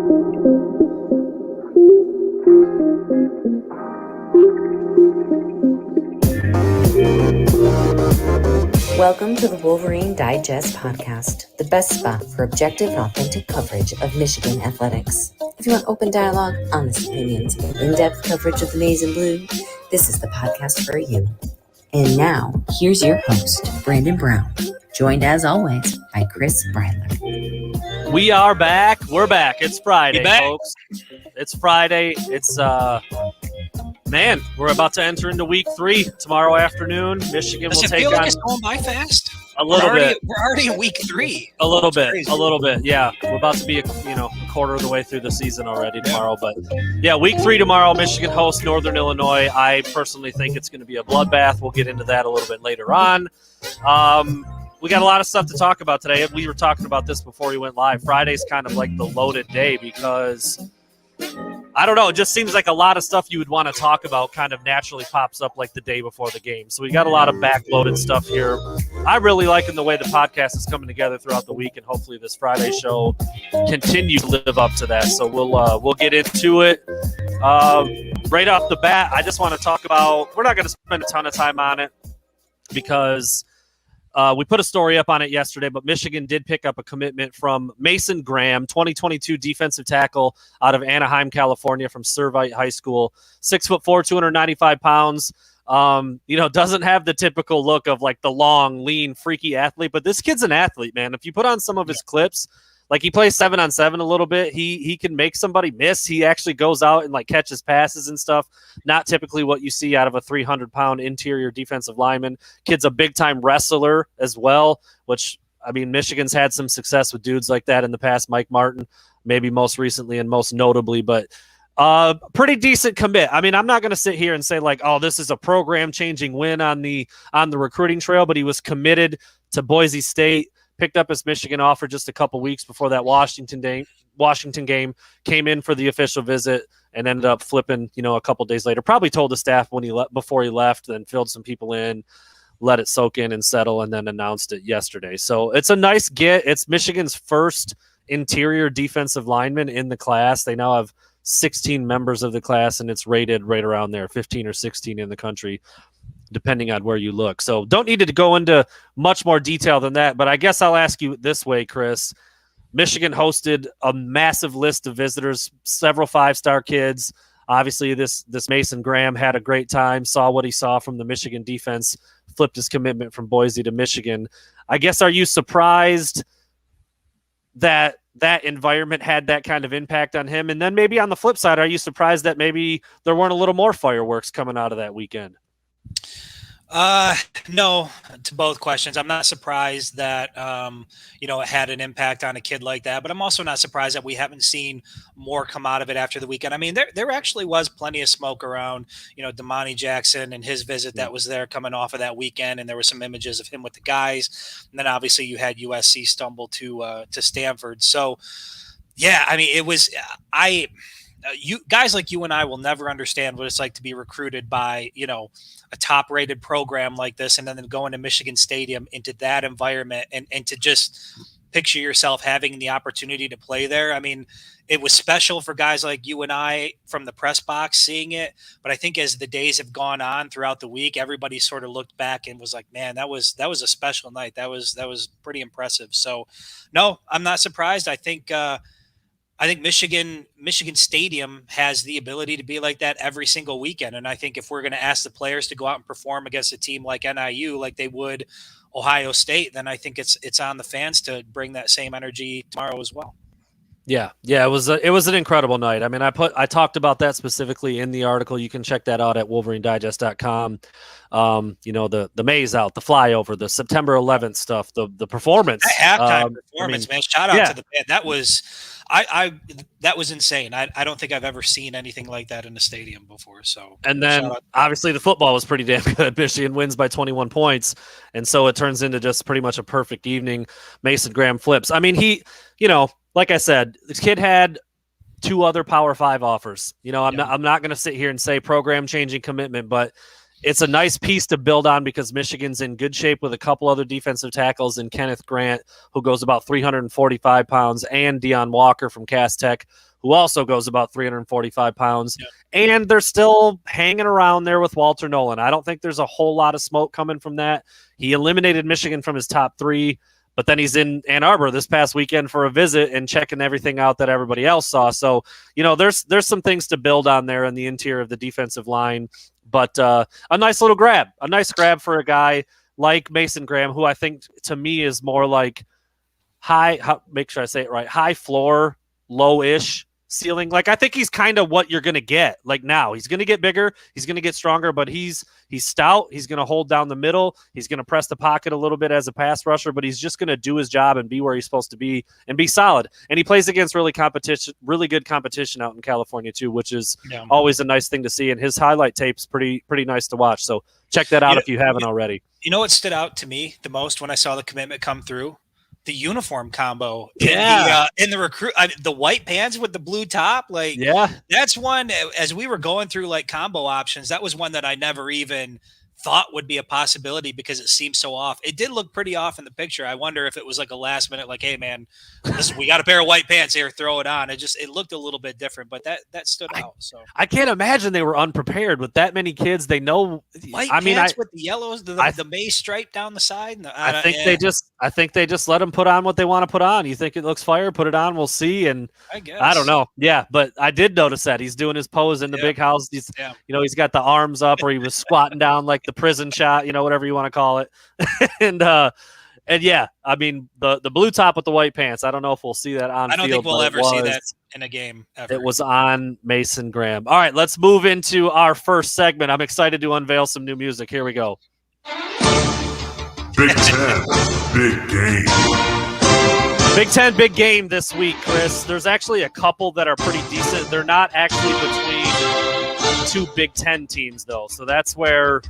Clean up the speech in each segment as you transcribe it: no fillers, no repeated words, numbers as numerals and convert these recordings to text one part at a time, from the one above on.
Welcome to the Wolverine Digest podcast, the best spot for objective and authentic coverage of Michigan athletics. If you want open dialogue, honest opinions, and in-depth coverage of the maize and blue, this is the podcast for you. And now, here's your host, Brandon Brown, joined as always by Chris Bradler. We are back. We're back. It's Friday, folks. It's Friday. It's, we're about to enter into week 3 tomorrow afternoon. Michigan will take on. Does it feel like it's going by fast? A little bit. We're already in week 3. A little bit. Yeah, we're about to be a quarter of the way through the season already tomorrow. But yeah, week 3 tomorrow. Michigan hosts Northern Illinois. I personally think it's going to be a bloodbath. We'll get into that a little bit later on. We got a lot of stuff to talk about today. We were talking about this before we went live. Friday's kind of like the loaded day because, I don't know, it just seems like a lot of stuff you would want to talk about kind of naturally pops up like the day before the game. So we got a lot of backloaded stuff here. I really liking the way the podcast is coming together throughout the week, and hopefully this Friday show continues to live up to that. So we'll get into it. Right off the bat, I just want to talk about, we're not going to spend a ton of time on it because we put a story up on it yesterday, but Michigan did pick up a commitment from Mason Graham, 2022 defensive tackle out of Anaheim, California, from Servite High School. 6'4", 295 pounds. Doesn't have the typical look of like the long, lean, freaky athlete, but this kid's an athlete, man. If you put on some of his clips, like he plays 7-on-7 a little bit. He can make somebody miss. He actually goes out and like catches passes and stuff. Not typically what you see out of a 300-pound interior defensive lineman. Kid's a big-time wrestler as well, which, I mean, Michigan's had some success with dudes like that in the past. Mike Martin, maybe most recently and most notably, but pretty decent commit. I mean, I'm not going to sit here and say like, oh, this is a program-changing win on the recruiting trail, but he was committed to Boise State. Picked up his Michigan offer just a couple weeks before that Washington game, came in for the official visit and ended up flipping, a couple days later. Probably told the staff before he left, then filled some people in, let it soak in and settle, and then announced it yesterday. So it's a nice get. It's Michigan's first interior defensive lineman in the class. They now have 16 members of the class, and it's rated right around there, 15 or 16 in the country, depending on where you look. So don't need to go into much more detail than that, but I guess I'll ask you this way, Chris. Michigan hosted a massive list of visitors, several 5-star kids. Obviously, this Mason Graham had a great time, saw what he saw from the Michigan defense, flipped his commitment from Boise to Michigan. I guess, are you surprised that environment had that kind of impact on him? And then maybe on the flip side, are you surprised that maybe there weren't a little more fireworks coming out of that weekend? No, to both questions. I'm not surprised that, it had an impact on a kid like that, but I'm also not surprised that we haven't seen more come out of it after the weekend. I mean, there actually was plenty of smoke around, Giles Jackson and his visit that was there coming off of that weekend. And there were some images of him with the guys. And then obviously you had USC stumble to Stanford. So yeah, I mean, it was, you guys like you and I will never understand what it's like to be recruited by, a top-rated program like this, and then going to Michigan Stadium into that environment and to just picture yourself having the opportunity to play there. I mean, it was special for guys like you and I from the press box seeing it. But I think as the days have gone on throughout the week, everybody sort of looked back and was like, man, that was a special night. That was pretty impressive. So no, I'm not surprised. I think Michigan Stadium has the ability to be like that every single weekend. And I think if we're going to ask the players to go out and perform against a team like NIU, like they would Ohio State, then I think it's on the fans to bring that same energy tomorrow as well. Yeah, it was an incredible night. I mean, I talked about that specifically in the article. You can check that out at WolverineDigest.com. The maze out, the flyover, the September 11th stuff, the performance, halftime performance, man. Shout out to the band. That was that was insane. I don't think I've ever seen anything like that in a stadium before. So, and then obviously the football was pretty damn good. Michigan wins by 21 points, and so it turns into just pretty much a perfect evening. Mason Graham flips. I mean, he, like I said, this kid had 2 other Power 5 offers. I'm not going to sit here and say program changing commitment, but it's a nice piece to build on because Michigan's in good shape with a couple other defensive tackles in Kenneth Grant, who goes about 345 pounds, and Deion Walker from Cass Tech, who also goes about 345 pounds. Yep. And they're still hanging around there with Walter Nolan. I don't think there's a whole lot of smoke coming from that. He eliminated Michigan from his top 3, but then he's in Ann Arbor this past weekend for a visit and checking everything out that everybody else saw. So, there's some things to build on there in the interior of the defensive line. But a nice grab for a guy like Mason Graham, who I think to me is more like make sure I say it right, high floor, low-ish ceiling. Like, I think he's kind of what you're going to get. Like, now he's going to get bigger, he's going to get stronger, but he's stout. He's going to hold down the middle. He's going to press the pocket a little bit as a pass rusher, but he's just going to do his job and be where he's supposed to be and be solid. And he plays against really good competition out in California too, which is always a nice thing to see. And his highlight tape's pretty nice to watch. So check that out if you haven't already. You know what stood out to me the most when I saw the commitment come through? The uniform combo in the recruit, the white pants with the blue top. Like, that's one, as we were going through like combo options, that was one that I never even thought would be a possibility because it seemed so off. It did look pretty off in the picture. I wonder if it was like a last minute, like, hey man, we got a pair of white pants here, throw it on. It looked a little bit different, but that stood out. So I can't imagine they were unprepared with that many kids. They know white pants with the yellows, the maize stripe down the side. I think they just let them put on what they want to put on. You think it looks fire? Put it on. We'll see. And I guess I don't know. Yeah, but I did notice that he's doing his pose in the big house. He's he's got the arms up, or he was squatting down like the prison shot, whatever you want to call it. and yeah, I mean the blue top with the white pants. I don't know if we'll see that on field. I don't think we'll ever see that in a game ever. It was on Mason Graham. All right, let's move into our first segment. I'm excited to unveil some new music. Here we go. Big Ten, big game. Big Ten, big game this week, Chris. There's actually a couple that are pretty decent. They're not actually between 2 Big Ten teams, though. So that's where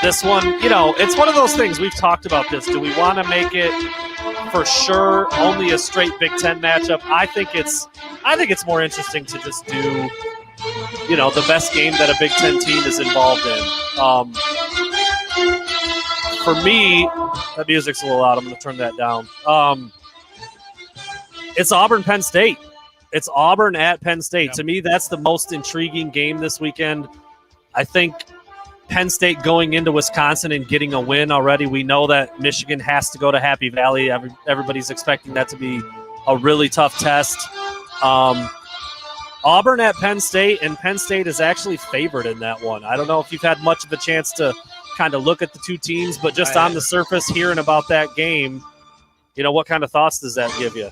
this one, it's one of those things. We've talked about this. Do we want to make it for sure only a straight Big Ten matchup? I think it's more interesting to just do, the best game that a Big Ten team is involved in. For me, that music's a little loud. I'm going to turn that down. It's Auburn-Penn State. It's Auburn at Penn State. To me, that's the most intriguing game this weekend. I think Penn State going into Wisconsin and getting a win already. We know that Michigan has to go to Happy Valley. Everybody's expecting that to be a really tough test. Auburn at Penn State, and Penn State is actually favored in that one. I don't know if you've had much of a chance to kind of look at the two teams, but just on the surface hearing about that game, what kind of thoughts does that give you?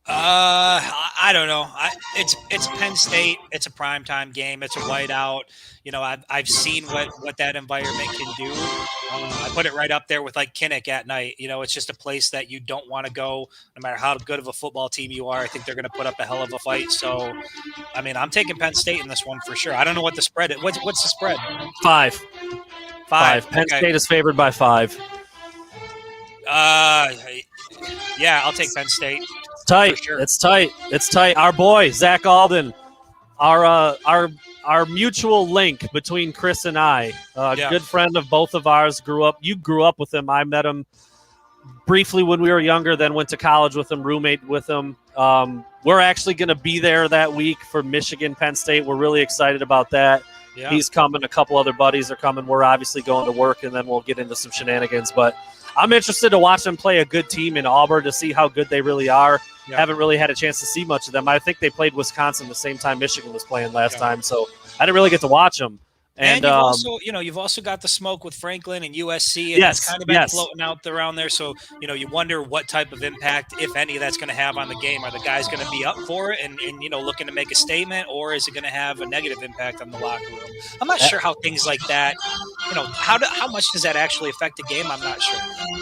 I don't know. It's Penn State. It's a primetime game. It's a whiteout. I've seen what that environment can do. I put it right up there with like Kinnick at night. It's just a place that you don't want to go, no matter how good of a football team you are. I think they're going to put up a hell of a fight. So, I mean, I'm taking Penn State in this one for sure. I don't know what the spread is. What's the spread? 5. Penn State is favored by 5. Yeah, I'll take Penn State. Tight. Sure. It's tight. Our boy Zach Alden, our mutual link between Chris and I, good friend of both of ours. You grew up with him. I met him briefly when we were younger, then went to college with him, roommate with him. We're actually going to be there that week for Michigan Penn State. We're really excited about that. Yeah. He's coming. A couple other buddies are coming. We're obviously going to work, and then we'll get into some shenanigans. But I'm interested to watch them play a good team in Auburn to see how good they really are. Yeah. Haven't really had a chance to see much of them. I think they played Wisconsin the same time Michigan was playing last time, so I didn't really get to watch them. And you've also got the smoke with Franklin and USC, and that's kind of been floating out around there. So, you wonder what type of impact, if any, that's going to have on the game. Are the guys going to be up for it and looking to make a statement, or is it going to have a negative impact on the locker room? I'm not sure how things like that, how much does that actually affect the game? I'm not sure.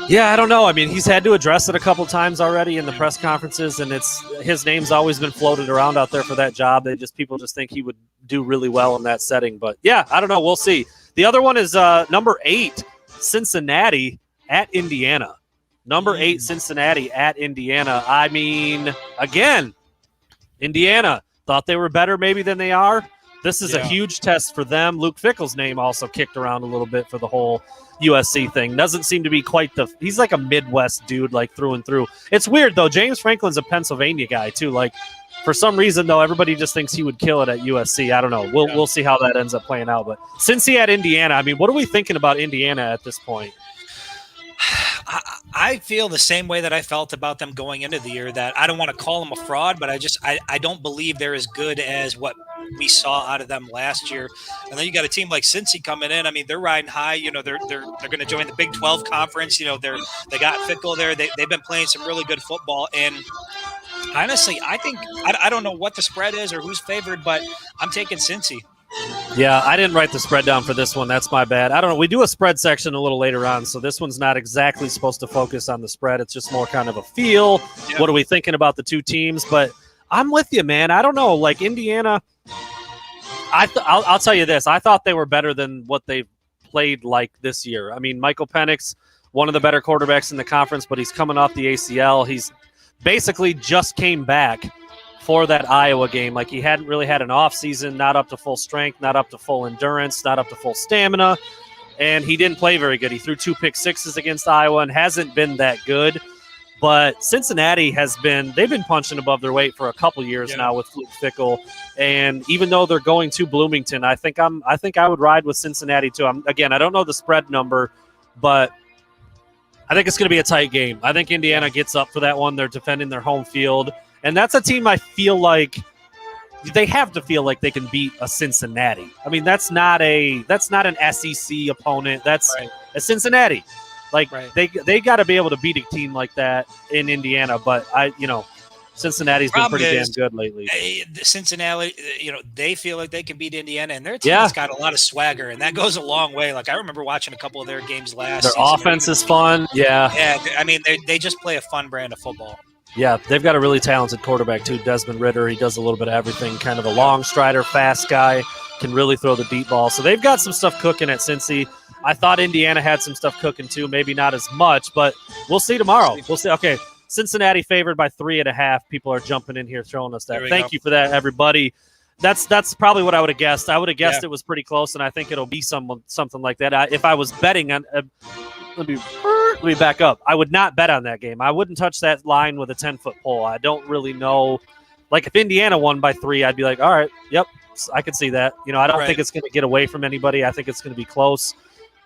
Yeah, I don't know. I mean, he's had to address it a couple times already in the press conferences, and his name's always been floated around out there for that job. People just think he would do really well in that setting. But yeah, I don't know. We'll see. The other one is number 8, Cincinnati at Indiana. Number 8, Cincinnati at Indiana. I mean, again, Indiana thought they were better maybe than they are. This is a huge test for them. Luke Fickell's name also kicked around a little bit for the whole USC thing. Doesn't seem to be quite he's like a Midwest dude, like through and through. It's weird, though. James Franklin's a Pennsylvania guy, too. Like, for some reason, though, everybody just thinks he would kill it at USC. I don't know. We'll see how that ends up playing out. But since he had Indiana, I mean, what are we thinking about Indiana at this point? I feel the same way that I felt about them going into the year, that I don't want to call them a fraud, but I don't believe they're as good as what we saw out of them last year. And then you got a team like Cincy coming in. I mean, they're riding high. You know, they're going to join the Big 12 conference. You know, they got Fickell there. They've been playing some really good football. And honestly, I think I don't know what the spread is or who's favored, but I'm taking Cincy. Yeah, I didn't write the spread down for this one. That's my bad. I don't know. We do a spread section a little later on, so this one's not exactly supposed to focus on the spread. It's just more kind of a feel. Yeah. What are we thinking about the two teams? But I'm with you, man. I don't know. Like Indiana, I'll tell you this. I thought they were better than what they played like this year. I mean, Michael Penix, one of the better quarterbacks in the conference, but he's coming off the ACL. He's basically just came back for that Iowa game. Like, he hadn't really had an off season, not up to full strength, not up to full endurance, not up to full stamina, and he didn't play very good. He threw 2 pick sixes against Iowa and hasn't been that good. But Cincinnati they've been punching above their weight for a couple years now with Luke Fickell. And even though they're going to Bloomington, I think I would ride with Cincinnati too. I don't know the spread number, but I think it's going to be a tight game. I think Indiana gets up for that one. They're defending their home field. And that's a team I feel like they have to feel like they can beat a Cincinnati. I mean, that's not an SEC opponent. That's a Cincinnati. Like, they got to be able to beat a team like that in Indiana. But Cincinnati's been pretty damn good lately. Cincinnati, they feel like they can beat Indiana, and their team's got a lot of swagger, and that goes a long way. Like, I remember watching a couple of their games last season. Their offense is fun. Yeah. Yeah. I mean, they just play a fun brand of football. Yeah, they've got a really talented quarterback, too, Desmond Ridder. He does a little bit of everything, kind of a long strider, fast guy, can really throw the deep ball. So they've got some stuff cooking at Cincy. I thought Indiana had some stuff cooking, too, maybe not as much, but we'll see tomorrow. We'll see. Okay, Cincinnati favored by 3.5. People are jumping in here, throwing us that. Thank you for that, everybody. That's probably what I would have guessed. I would have guessed it was pretty close, and I think it'll be something like that. If I was betting on let me back up. I would not bet on that game. I wouldn't touch that line with a 10-foot pole. I don't really know. Like, if Indiana won by 3, I'd be like, all right, yep, I could see that. I don't think it's going to get away from anybody. I think it's going to be close.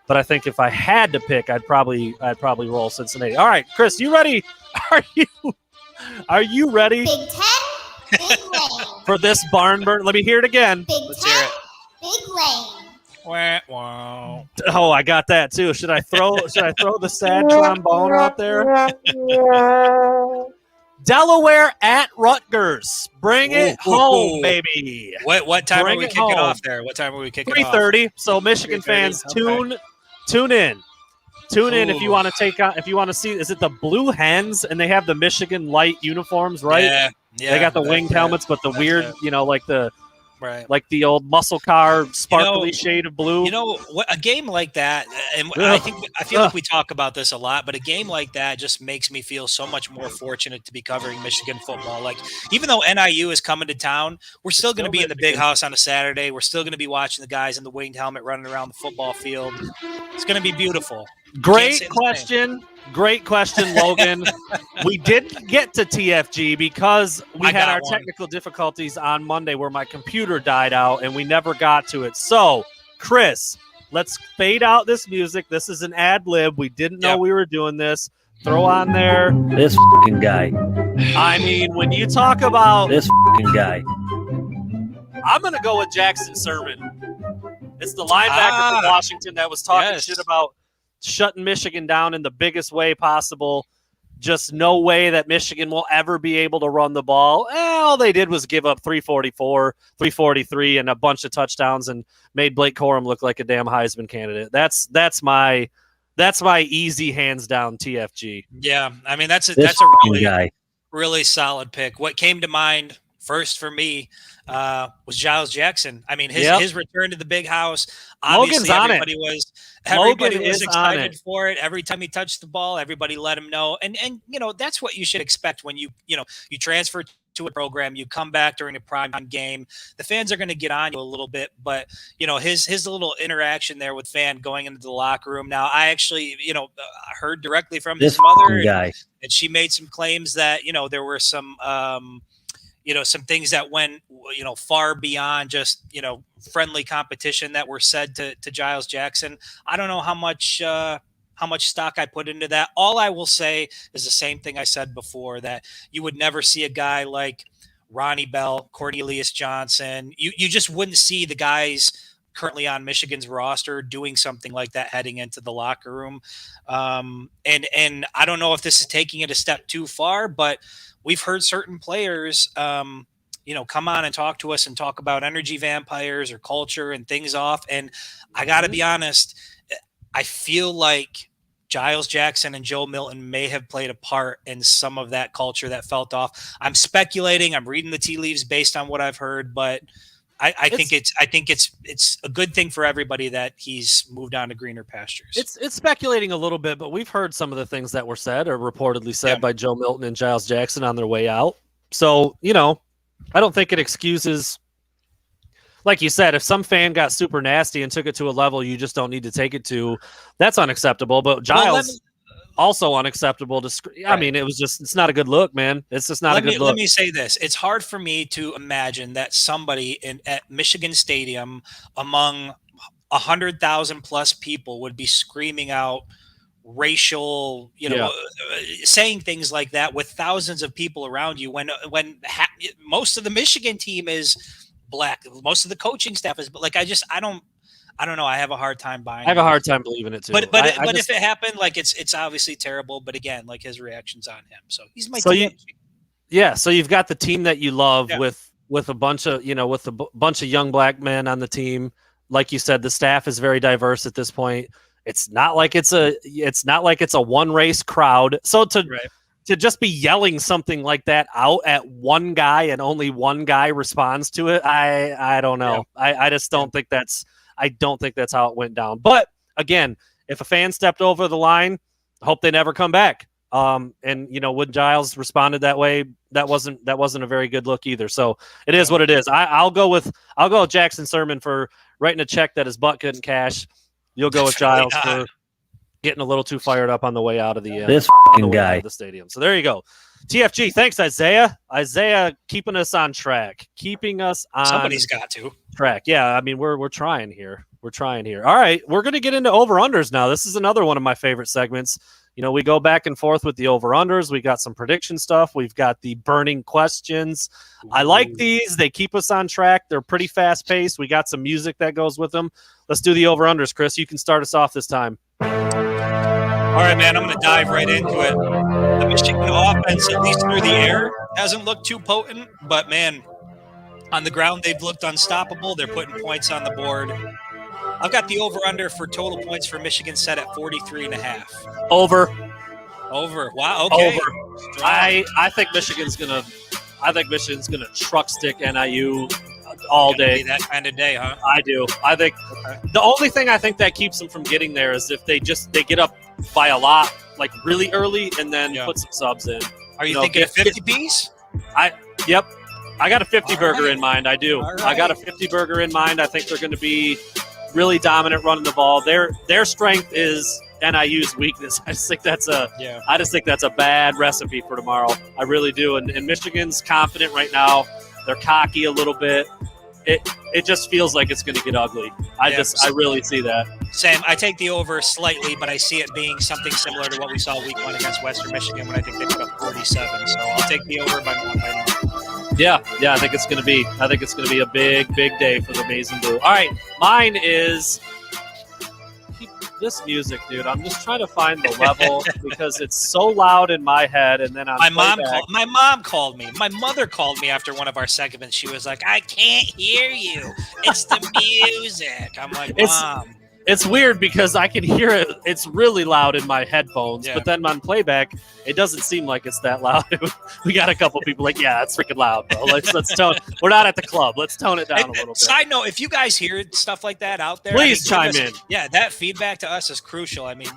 But I think if I had to pick, I'd probably roll Cincinnati. All right, Chris, you ready? Are you ready? Big 10, big lane. For this barn burn? Let me hear it again. Big Let's 10, hear it. big lane. Wow. Oh, I got that too. Should I throw the sad trombone out there? Delaware at Rutgers. Bring it home, baby. What time are we kicking off there? What time are we kicking off? 3:30. So Michigan fans, tune in. Tune in if you want to see. Is it the Blue Hens? And they have the Michigan light uniforms, right? Yeah. They got the winged helmets, but the weird, like the old muscle car sparkly shade of blue. A game like that, and I feel like we talk about this a lot, but a game like that just makes me feel so much more fortunate to be covering Michigan football. Like, even though NIU is coming to town, we're still going to be in the big house on a Saturday. We're still going to be watching the guys in the winged helmet running around the football field. It's going to be beautiful. Great question, Logan. We didn't get to TFG because we had our technical difficulties on Monday where my computer died out and we never got to it. So, Chris, let's fade out this music. This is an ad lib. We didn't know we were doing this. Throw on there. This fucking guy. I mean, when you talk about this fucking guy, I'm going to go with Jackson Sermon. It's the linebacker from Washington that was talking shit about shutting Michigan down in the biggest way possible. Just no way that Michigan will ever be able to run the ball. All they did was give up 344, 343, and a bunch of touchdowns and made Blake Corum look like a damn Heisman candidate. That's my easy hands down TFG. Yeah, I mean that's a really solid pick. What came to mind first for me was Giles Jackson. I mean, his return to the big house. Obviously, everybody was excited for it. Every time he touched the ball, everybody let him know. And that's what you should expect when you transfer to a program, you come back during a prime game, the fans are going to get on you a little bit, but his little interaction there with fan going into the locker room. Now, I actually, heard directly from his mother, guy. and she made some claims that, there were some, some things that went, far beyond just, friendly competition that were said to Giles Jackson. I don't know how much stock I put into that. All I will say is the same thing I said before, that you would never see a guy like Ronnie Bell, Cornelius Johnson. You just wouldn't see the guys currently on Michigan's roster doing something like that heading into the locker room. And I don't know if this is taking it a step too far, but we've heard certain players, come on and talk to us and talk about energy vampires or culture and things off. And I got to be honest, I feel like Giles Jackson and Joe Milton may have played a part in some of that culture that felt off. I'm speculating. I'm reading the tea leaves based on what I've heard, but I think it's a good thing for everybody that he's moved on to greener pastures. It's speculating a little bit, but we've heard some of the things that were said or reportedly said by Joe Milton and Giles Jackson on their way out. So, I don't think it excuses. Like you said, if some fan got super nasty and took it to a level you just don't need to take it to, that's unacceptable. But Giles, also unacceptable. I mean, it's not a good look, man. It's just not a good look. Let me say this. It's hard for me to imagine that somebody at Michigan Stadium among 100,000 plus people would be screaming out racial, saying things like that with thousands of people around you when most of the Michigan team is black. Most of the coaching staff is, but like, I don't know. I have a hard time buying. I have a hard time believing it too. But if it happened, like it's obviously terrible. But again, like his reaction's on him. So he's my team. So you've got the team that you love with a bunch of bunch of young black men on the team. Like you said, the staff is very diverse at this point. It's not like it's a one race crowd. So to just be yelling something like that out at one guy and only one guy responds to it, I don't know. Yeah. I just don't think that's how it went down. But again, if a fan stepped over the line, I hope they never come back. And when Giles responded that way, that wasn't a very good look either. So it is what it is. I'll go with Jackson Sermon for writing a check that his butt couldn't cash. You'll go with Giles for getting a little too fired up on the way out of the guy of the stadium. So there you go. TFG, thanks, Isaiah. Isaiah keeping us on track. Somebody's got to track. Yeah, I mean we're trying here. All right, we're gonna get into over-unders now. This is another one of my favorite segments. We go back and forth with the over-unders. We got some prediction stuff. We've got the burning questions. I like these. They keep us on track. They're pretty fast-paced. We got some music that goes with them. Let's do the over-unders, Chris. You can start us off this time. All right, man, I'm going to dive right into it. The Michigan offense, at least through the air, hasn't looked too potent, but, man, on the ground, they've looked unstoppable. They're putting points on the board. I've got the over-under for total points for Michigan set at 43.5. Over. Wow, okay. Over. I think Michigan's gonna truck stick NIU all day. That kind of day, huh? I do. I think the only thing I think that keeps them from getting there is if they get up by a lot, like really early, and then put some subs in. Are you thinking a 50 piece? Yep. I got a 50 burger in mind. I do. Right. I got a 50 burger in mind. I think they're going to be really dominant running the ball. Their strength is NIU's weakness. I just think that's a bad recipe for tomorrow. I really do. And Michigan's confident right now. They're cocky a little bit. It just feels like it's going to get ugly. I really see that. Same. I take the over slightly, but I see it being something similar to what we saw week 1 against Western Michigan when I think they put up 47. So I'll take the over by 1. Yeah. I think it's going to be a big day for the Maize and Blue. All right, mine is this music, dude. I'm just trying to find the level because it's so loud in my head. And then my mom called me. My mother called me after one of our segments. She was like, "I can't hear you. It's the music." I'm like, "Mom." It's weird because I can hear it. It's really loud in my headphones, but then on playback, it doesn't seem like it's that loud. We got a couple people like, yeah, it's freaking loud, bro. Let's tone. We're not at the club. Let's tone it down a little bit. Side note, if you guys hear stuff like that out there, please chime in. Yeah, that feedback to us is crucial. I mean,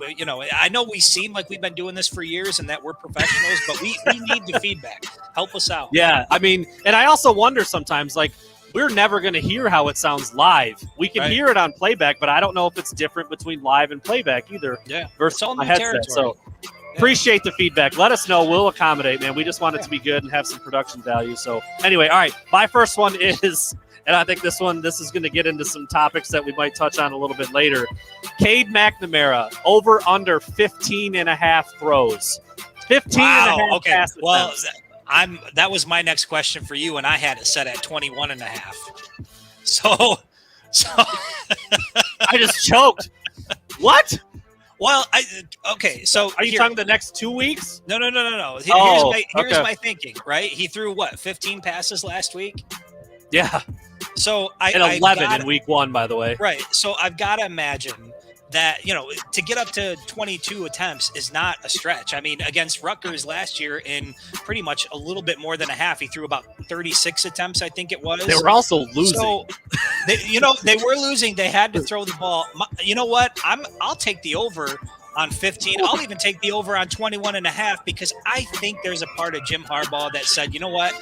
I know we seem like we've been doing this for years and that we're professionals, but we need the feedback. Help us out. Yeah, I mean, and I also wonder sometimes, like, we're never going to hear how it sounds live. We can hear it on playback, but I don't know if it's different between live and playback either. Yeah, versus my headset. So appreciate the feedback. Let us know. We'll accommodate, man. We just want it to be good and have some production value. So anyway, all right. My first one is, and I think this is going to get into some topics that we might touch on a little bit later. Cade McNamara, over under 15 and a half throws. 15 and a half passes. Well, that was my next question for you, and I had it set at 21 and a half. So I just choked. What? Well, so are you talking the next 2 weeks? No. Here's my thinking, right? He threw 15 passes last week? Yeah. So and 11 in week 1, by the way. Right. So I've got to imagine that, to get up to 22 attempts is not a stretch. I mean, against Rutgers last year in pretty much a little bit more than a half, he threw about 36 attempts, I think it was. They were also losing. So, they were losing. They had to throw the ball. You know what? I'll take the over on 15. I'll even take the over on 21 and a half because I think there's a part of Jim Harbaugh that said, you know what?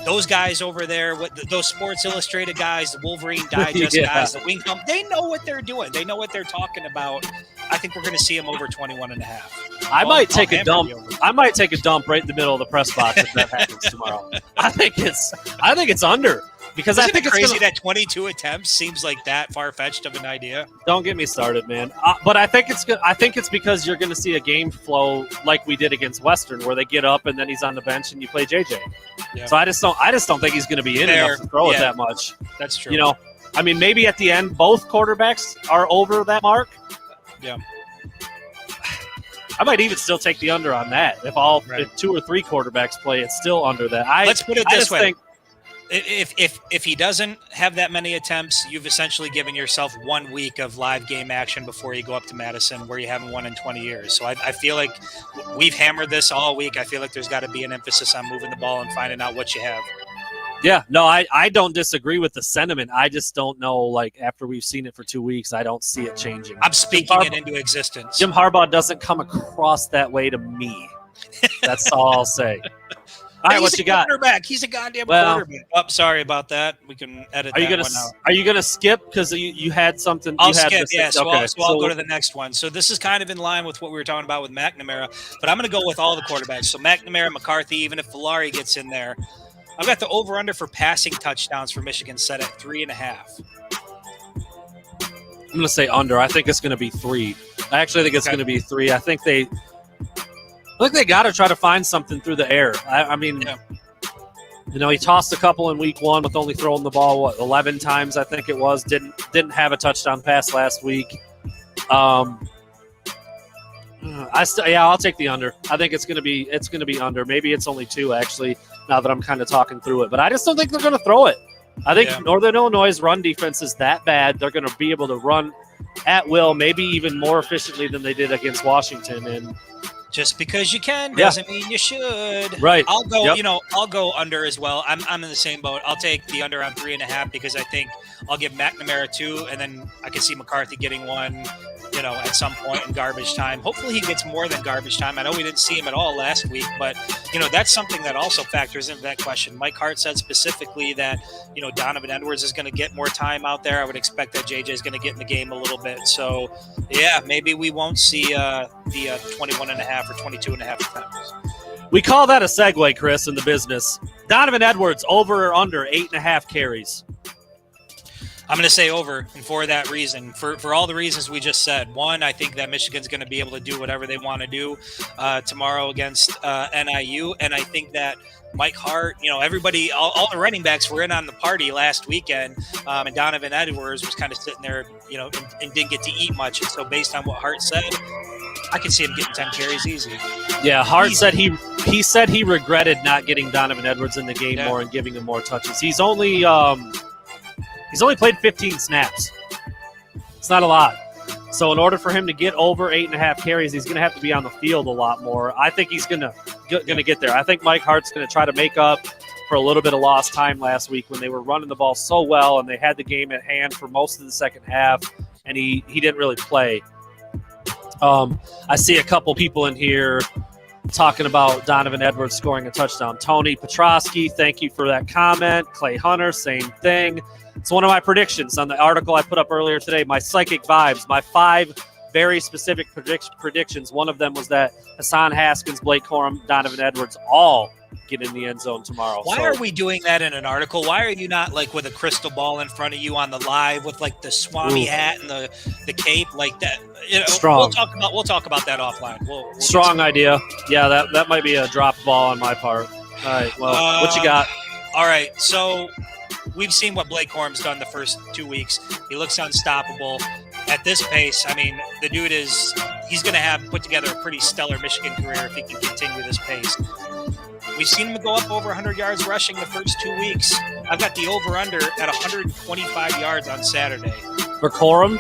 Those guys over there, those Sports Illustrated guys, the Wolverine Digest guys, the Wing Pump, they know what they're doing. They know what they're talking about. I think we're going to see him over 21 and a half. I might take a dump right in the middle of the press box if that happens tomorrow. I think it's under. Because I think it's crazy that 22 attempts seems like that far-fetched of an idea. Don't get me started, man. But I think it's good. I think it's because you're going to see a game flow like we did against Western, where they get up and then he's on the bench and you play JJ. Yeah. So I just don't think he's going to be in enough to throw it that much. That's true. I mean, maybe at the end both quarterbacks are over that mark. Yeah. I might even still take the under on that. If 2 or 3 quarterbacks play, it's still under that. Let's put it this way. If he doesn't have that many attempts, you've essentially given yourself 1 week of live game action before you go up to Madison, where you haven't won in 20 years. So I feel like we've hammered this all week. I feel like there's got to be an emphasis on moving the ball and finding out what you have. Yeah, no, I don't disagree with the sentiment. I just don't know, like, after we've seen it for 2 weeks, I don't see it changing. I'm speaking it into existence. Jim Harbaugh doesn't come across that way to me. That's all I'll say. All right, what you got? He's a goddamn quarterback. Oh, sorry about that. We can edit that one out. Are you going to skip because you had something? I'll skip, yeah. So I'll go to the next one. So this is kind of in line with what we were talking about with McNamara, but I'm going to go with all the quarterbacks. So McNamara, McCarthy, even if Valari gets in there. I've got the over-under for passing touchdowns for Michigan set at 3.5. I'm going to say under. I think it's going to be 3. I actually think it's going to be 3. I think they got to try to find something through the air. I mean, he tossed a couple in week 1 with only throwing the ball 11 times. I think it was. Didn't have a touchdown pass last week. I'll take the under. I think it's going to be under. Maybe it's only 2 actually. Now that I'm kind of talking through it, but I just don't think they're going to throw it. I think Northern Illinois' run defense is that bad. They're going to be able to run at will, maybe even more efficiently than they did against Washington. And just because you can doesn't mean you should. Right. I'll go. I'll go under as well. I'm in the same boat. I'll take the under on 3.5 because I think I'll give McNamara 2, and then I can see McCarthy getting 1. At some point in garbage time. Hopefully he gets more than garbage time. I know we didn't see him at all last week, but, that's something that also factors into that question. Mike Hart said specifically that, Donovan Edwards is going to get more time out there. I would expect that JJ is going to get in the game a little bit. So, maybe we won't see the 21.5 or 22.5 attempts. We call that a segue, Chris, in the business. Donovan Edwards, over or under 8.5 carries? I'm going to say over, and for that reason, for all the reasons we just said. One, I think that Michigan's going to be able to do whatever they want to do tomorrow against NIU, and I think that Mike Hart, everybody, all the running backs were in on the party last weekend, and Donovan Edwards was kind of sitting there, and didn't get to eat much. And so based on what Hart said, I can see him getting 10 carries easy. Yeah, Hart said he said he regretted not getting Donovan Edwards in the game more and giving him more touches. He's only played 15 snaps. It's not a lot. So in order for him to get over 8.5 carries, he's going to have to be on the field a lot more. I think he's going to get there. I think Mike Hart's going to try to make up for a little bit of lost time last week when they were running the ball so well and they had the game at hand for most of the second half, and he didn't really play. I see a couple people in here talking about Donovan Edwards scoring a touchdown. Tony Petrosky, thank you for that comment. Clay Hunter, same thing. It's one of my predictions on the article I put up earlier today, my psychic vibes, my 5 very specific predictions. One of them was that Hassan Haskins, Blake Corum, Donovan Edwards all get in the end zone tomorrow. Why are we doing that in an article? Why are you not like with a crystal ball in front of you on the live with like the Swami hat and the cape like that? You know, strong. We'll talk about that offline. We'll strong idea. Yeah, that might be a drop ball on my part. All right. Well, what you got? All right. So we've seen what Blake Corum's done the first 2 weeks. He looks unstoppable. At this pace, I mean, the dude he's going to have put together a pretty stellar Michigan career if he can continue this pace. We've seen him go up over 100 yards rushing the first 2 weeks. I've got the over-under at 125 yards on Saturday. For Corum?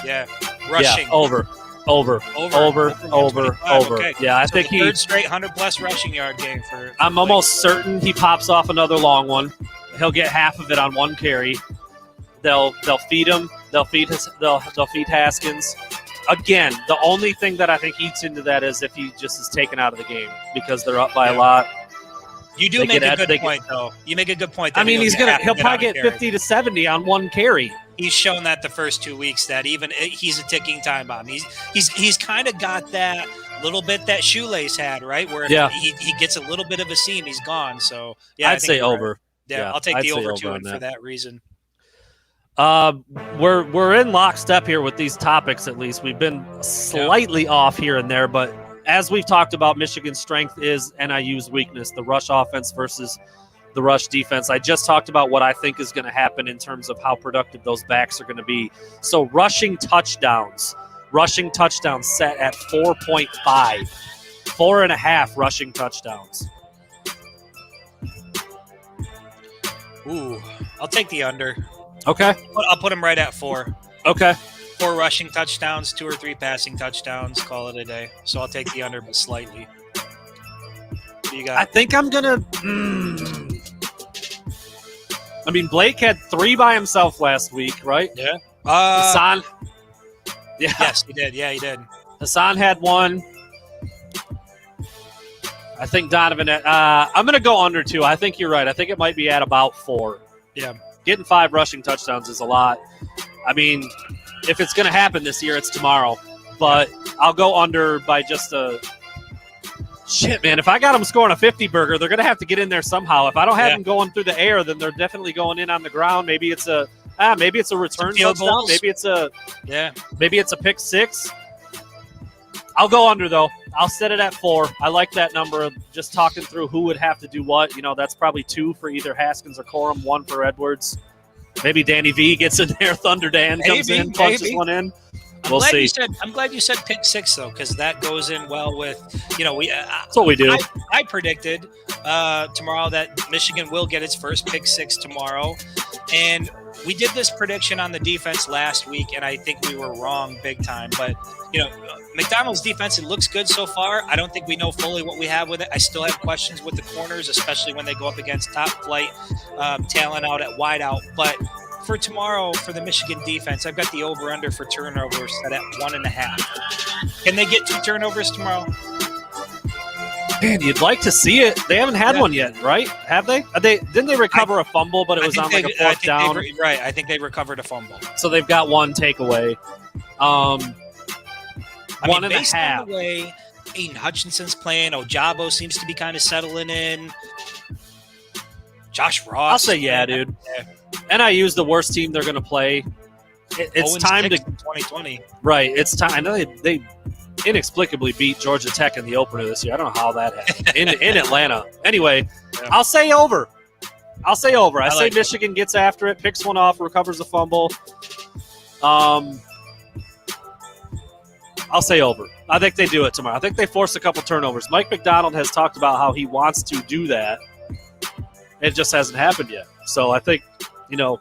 Yeah. Rushing. Yeah, over. Okay. Yeah, I so think third straight 100-plus rushing yard game for I'm almost certain he pops off another long one. He'll get half of it on one carry. They'll feed him. They'll feed Haskins. Again, the only thing that I think eats into that is if he just is taken out of the game because they're up by a lot. You do make a good point, though. You make a good point. I mean, he'll probably get 50 to 70 on one carry. He's shown that the first 2 weeks that even he's a ticking time bomb. He's kind of got that little bit that Shoelace had, right? Where he gets a little bit of a seam, he's gone. So yeah, I'd say over. Right. Yeah, I'll take the over too for that reason. We're in lockstep here with these topics. At least we've been slightly off here and there, but as we've talked about, Michigan's strength is NIU's weakness, the rush offense versus the rush defense. I just talked about what I think is going to happen in terms of how productive those backs are going to be. So rushing touchdowns set at 4.5, 4.5 rushing touchdowns. Ooh, I'll take the under. Okay. I'll put him right at 4. Okay. 4 rushing touchdowns, 2 or 3 passing touchdowns. Call it a day. So I'll take the under, but slightly. What do you got? I think I'm gonna. I mean, Blake had 3 by himself last week, right? Yeah. Hassan. Yeah. Yes, he did. Yeah, he did. Hassan had 1. I think Donovan. I'm gonna go under 2. I think you're right. I think it might be at about 4. Yeah. Getting 5 rushing touchdowns is a lot. I mean, if it's going to happen this year, it's tomorrow. But I'll go under by just a – shit, man. If I got them scoring a 50-burger, they're going to have to get in there somehow. If I don't have them going through the air, then they're definitely going in on the ground. Maybe it's a return touchdown. Maybe it's a pick 6. I'll go under, though. I'll set it at 4. I like that number. Just talking through who would have to do what. You know, that's probably 2 for either Haskins or Corum, 1 for Edwards. Maybe Danny V gets in there. Thunder Dan comes in, punches one in. We'll see. I'm glad you said pick 6, though, because that goes in well with, that's what we do. I predicted tomorrow that Michigan will get its first pick 6 tomorrow. And we did this prediction on the defense last week, and I think we were wrong big time. But, McDonald's defense, it looks good so far. I don't think we know fully what we have with it. I still have questions with the corners, especially when they go up against top-flight talent out at wideout. But for tomorrow, for the Michigan defense, I've got the over-under for turnovers set at 1.5. Can they get 2 turnovers tomorrow? Man, you'd like to see it. They haven't had one yet, right? Have they? Didn't they recover a fumble, but it was on like a 4th down? Right. I think they recovered a fumble. So they've got 1 takeaway. 1.5. Based on the way Aiden Hutchinson's playing, Ojabo seems to be kind of settling in. Josh Ross. I'll say dude. Yeah. NIU's the worst team they're going to play. It's time to 2020. Right. It's time. I know they inexplicably beat Georgia Tech in the opener this year. I don't know how that happened in Atlanta. Anyway, I'll say over. I say Michigan gets after it, picks one off, recovers a fumble. I'll say over. I think they do it tomorrow. I think they force a couple turnovers. Mike McDonald has talked about how he wants to do that. It just hasn't happened yet. So I think, you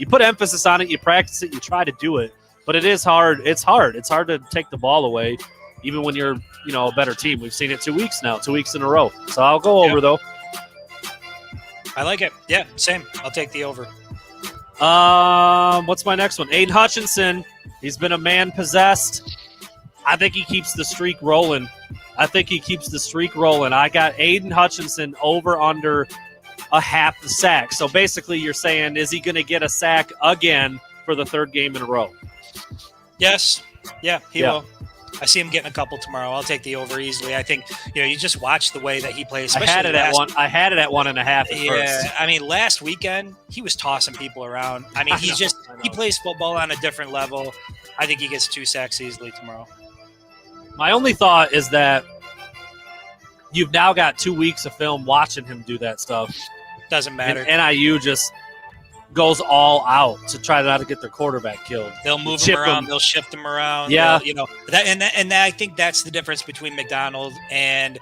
put emphasis on it, you practice it, you try to do it. But it is hard. It's hard. It's hard to take the ball away, even when you're, a better team. We've seen it 2 weeks now, 2 weeks in a row. So I'll go over, though. I like it. Yeah, same. I'll take the over. What's my next one? Aiden Hutchinson. He's been a man possessed. I think he keeps the streak rolling. I got Aiden Hutchinson over under a half the sack. So basically you're saying, is he going to get a sack again for the third game in a row? Yes. Yeah, he will. I see him getting a couple tomorrow. I'll take the over easily. I think, you just watch the way that he plays. I had it at 1.5 at first. Yeah, I mean, last weekend, he was tossing people around. I mean, he plays football on a different level. I think he gets 2 sacks easily tomorrow. My only thought is that you've now got 2 weeks of film watching him do that stuff. Doesn't matter. And NIU just goes all out to try not to get their quarterback killed. They'll move him around. They'll shift him around. Yeah. And I think that's the difference between McDonald and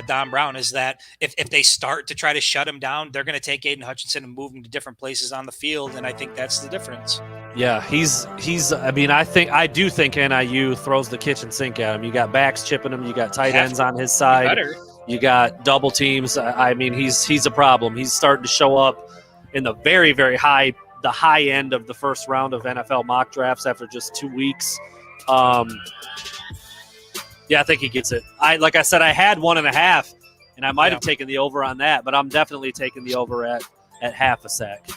Don Brown is that if they start to try to shut him down, they're going to take Aiden Hutchinson and move him to different places on the field. And I think that's the difference. Yeah, I do think NIU throws the kitchen sink at him. You got backs chipping him. You got tight ends on his side. You got double teams. I mean, he's a problem. He's starting to show up in the very, very high end of the first round of NFL mock drafts after just 2 weeks. I think he gets it. Like I said, I had 1.5, and I might have taken the over on that, but I'm definitely taking the over at half a sack.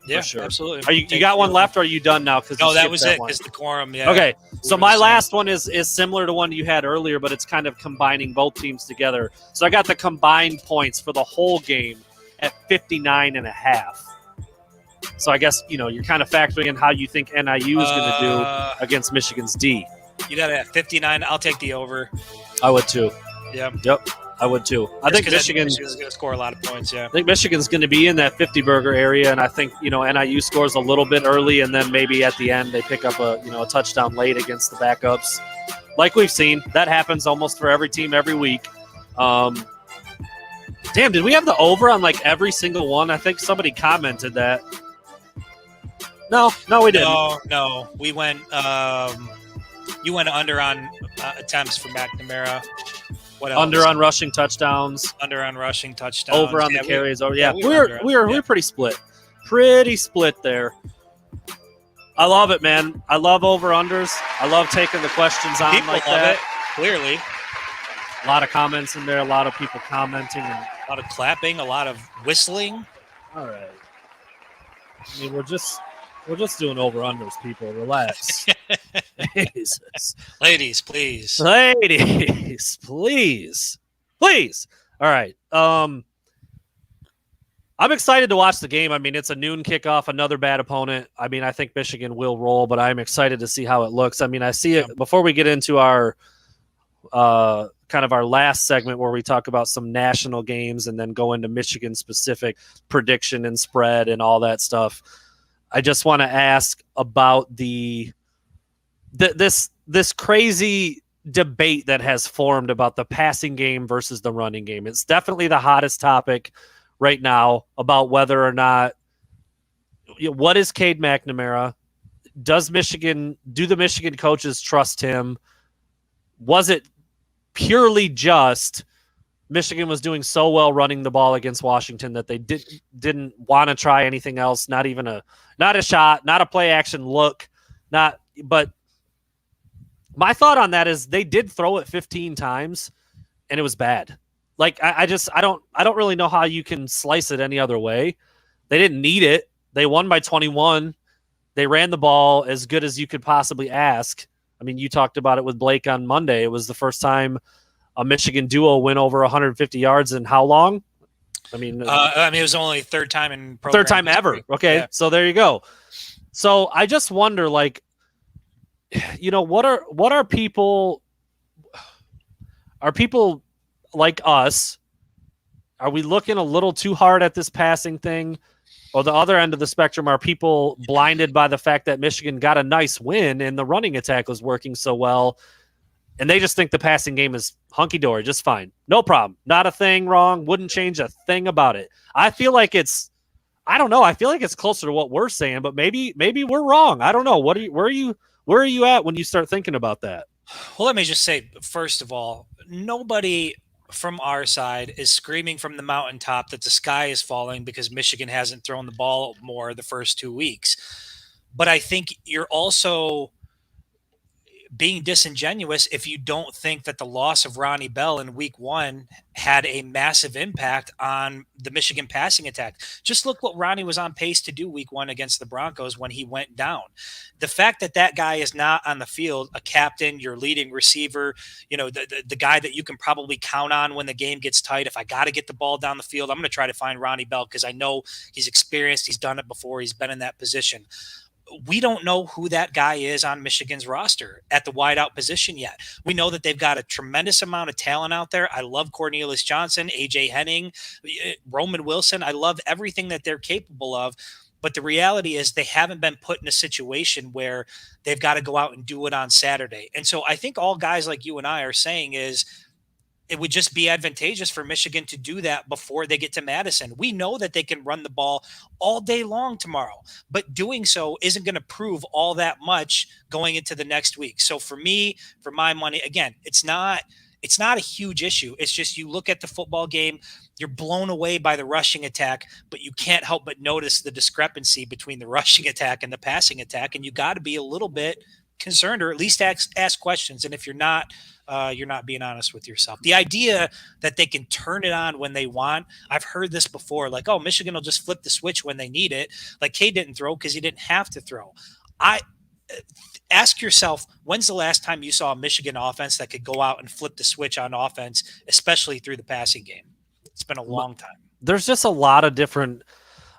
Yeah, sure. Absolutely. You got one left, or are you done now? No, that was it. Because the quorum. Yeah. Okay, so my last one is similar to one you had earlier, but it's kind of combining both teams together. So I got the combined points for the whole game at 59.5. So I guess, you're kind of factoring in how you think NIU is going to do against Michigan's D. You got it at 59. I'll take the over. I would too. Yeah. Yep. I would too. I think Michigan's going to score a lot of points. Yeah. I think Michigan's going to be in that 50 burger area, and I think NIU scores a little bit early, and then maybe at the end they pick up a touchdown late against the backups, like we've seen. That happens almost for every team every week. Damn, did we have the over on like every single one? I think somebody commented that. No, we didn't. No, we went. You went under on attempts for McNamara. What else? Under on rushing touchdowns. Under on rushing touchdowns. Over on the carries. We're pretty split. Pretty split there. I love it, man. I love over unders. I love taking the questions on people like love that. It, clearly, a lot of comments in there. A lot of people commenting. And a lot of clapping. A lot of whistling. All right. I mean, we're just doing over unders, people. Relax. Jesus. Ladies, please. Ladies, please. Please. All right. I'm excited to watch the game. I mean, it's a noon kickoff, another bad opponent. I mean, I think Michigan will roll, but I'm excited to see how it looks. I mean, I see it before we get into our kind of our last segment where we talk about some national games and then go into Michigan specific prediction and spread and all that stuff. I just want to ask about this crazy debate that has formed about the passing game versus the running game. It's definitely the hottest topic right now about whether or not what is Cade McNamara? Do the Michigan coaches trust him? Was it purely just Michigan was doing so well running the ball against Washington that they didn't want to try anything else, not a shot, not a play action look, but my thought on that is they did throw it 15 times and it was bad. Like I don't really know how you can slice it any other way. They didn't need it. They won by 21. They ran the ball as good as you could possibly ask. I mean, you talked about it with Blake on Monday. It was the first time a Michigan duo went over 150 yards in how long? I mean, it was only third time ever. Okay, yeah. So there you go. So I just wonder, like, what are people like us? Are we looking a little too hard at this passing thing? Or the other end of the spectrum, are people blinded by the fact that Michigan got a nice win and the running attack was working so well, and they just think the passing game is hunky-dory, just fine. No problem. Not a thing wrong. Wouldn't change a thing about it. I feel like I don't know. I feel like it's closer to what we're saying, but maybe we're wrong. I don't know. What Where are you at when you start thinking about that? Well, let me just say, first of all, nobody from our side is screaming from the mountaintop that the sky is falling because Michigan hasn't thrown the ball more the first 2 weeks. But I think you're also being disingenuous if you don't think that the loss of Ronnie Bell in week 1 had a massive impact on the Michigan passing attack. Just look what Ronnie was on pace to do week 1 against the Broncos when he went down. The fact that that guy is not on the field, a captain, your leading receiver, the guy that you can probably count on when the game gets tight. If I got to get the ball down the field, I'm going to try to find Ronnie Bell because I know he's experienced. He's done it before. He's been in that position. We don't know who that guy is on Michigan's roster at the wideout position yet. We know that they've got a tremendous amount of talent out there. I love Cornelius Johnson, AJ Henning, Roman Wilson. I love everything that they're capable of. But the reality is they haven't been put in a situation where they've got to go out and do it on Saturday. And so I think all guys like you and I are saying is it would just be advantageous for Michigan to do that before they get to Madison. We know that they can run the ball all day long tomorrow, but doing so isn't going to prove all that much going into the next week. So for me, for my money, again, it's not a huge issue. It's just you look at the football game, you're blown away by the rushing attack, but you can't help but notice the discrepancy between the rushing attack and the passing attack, and you got to be a little bit concerned or at least ask questions. And if you're not being honest with yourself. The idea that they can turn it on when they want, I've heard this before, like, oh, Michigan will just flip the switch when they need it. Like Cade didn't throw because he didn't have to throw. Ask yourself, when's the last time you saw a Michigan offense that could go out and flip the switch on offense, especially through the passing game? It's been a long time. There's just a lot of different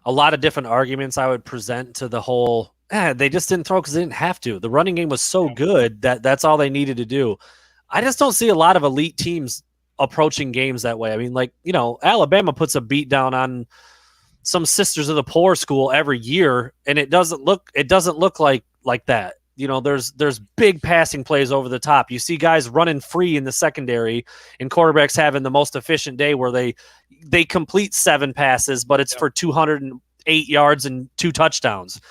arguments I would present to the whole, they just didn't throw because they didn't have to. The running game was so good that that's all they needed to do. I just don't see a lot of elite teams approaching games that way. I mean, Alabama puts a beat down on some Sisters of the Poor school every year, and it doesn't look like that. There's big passing plays over the top. You see guys running free in the secondary and quarterbacks having the most efficient day where they complete 7 passes, but it's for 208 yards and 2 touchdowns.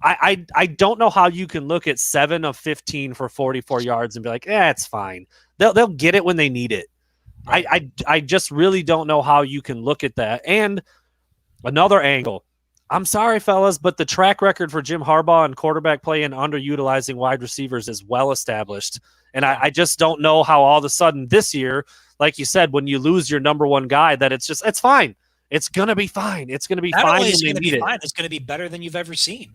I don't know how you can look at 7 of 15 for 44 yards and be like, it's fine. They'll get it when they need it. Right. I just really don't know how you can look at that. And another angle, I'm sorry, fellas, but the track record for Jim Harbaugh and quarterback play and underutilizing wide receivers is well established. And I just don't know how all of a sudden this year, like you said, when you lose your number one guy, that it's fine. It's going to be fine. It's going to be fine when they need it. It's going to be better than you've ever seen.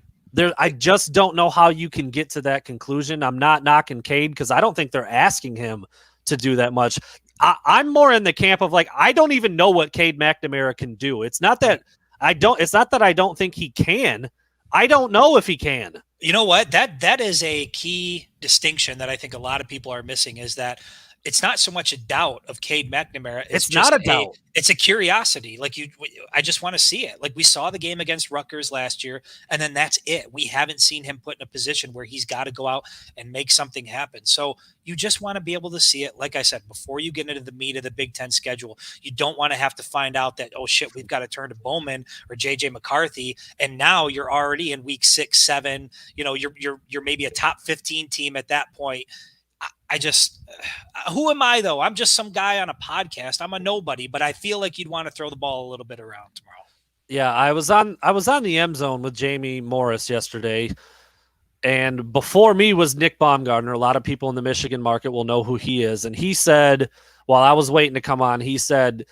I just don't know how you can get to that conclusion. I'm not knocking Cade because I don't think they're asking him to do that much. I'm more in the camp of I don't even know what Cade McNamara can do. It's not that I don't think he can. I don't know if he can. You know what? That is a key distinction that I think a lot of people are missing is that it's not so much a doubt of Cade McNamara. It's not a doubt. It's a curiosity. I just want to see it. We saw the game against Rutgers last year, and then that's it. We haven't seen him put in a position where he's got to go out and make something happen. So you just want to be able to see it. Like I said, before you get into the meat of the Big Ten schedule, you don't want to have to find out that, oh shit, we've got to turn to Bowman or JJ McCarthy. And now you're already in week 6, 7, you're maybe a top 15 team at that point. Who am I though? I'm just some guy on a podcast. I'm a nobody, but I feel like you'd want to throw the ball a little bit around tomorrow. Yeah, I was on the M Zone with Jamie Morris yesterday, and before me was Nick Baumgartner. A lot of people in the Michigan market will know who he is, and he said, while I was waiting to come on, he said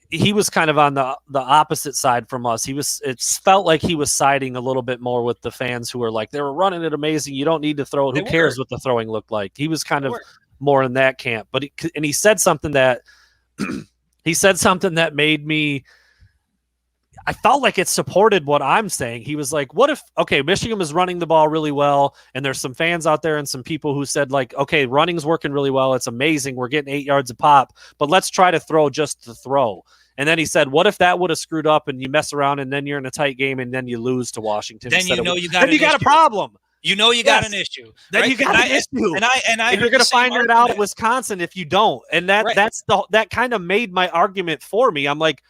he was kind of on the opposite side from us. It felt like he was siding a little bit more with the fans who were like, they were running it amazing. You don't need to throw it. Who cares what the throwing looked like? He was kind of more in that camp, but he said something that made me, I felt like it supported what I'm saying. He was like, what if, Michigan was running the ball really well. And there's some fans out there and some people who said running's working really well. It's amazing. We're getting 8 yards a pop, but let's try to throw just to throw. And then he said, what if that would have screwed up and you mess around and then you're in a tight game and then you lose to Washington? Then you got a problem. You know you got an issue. Then you got an issue. And you're going to find it out at Wisconsin if you don't. And that kind of made my argument for me. I'm like,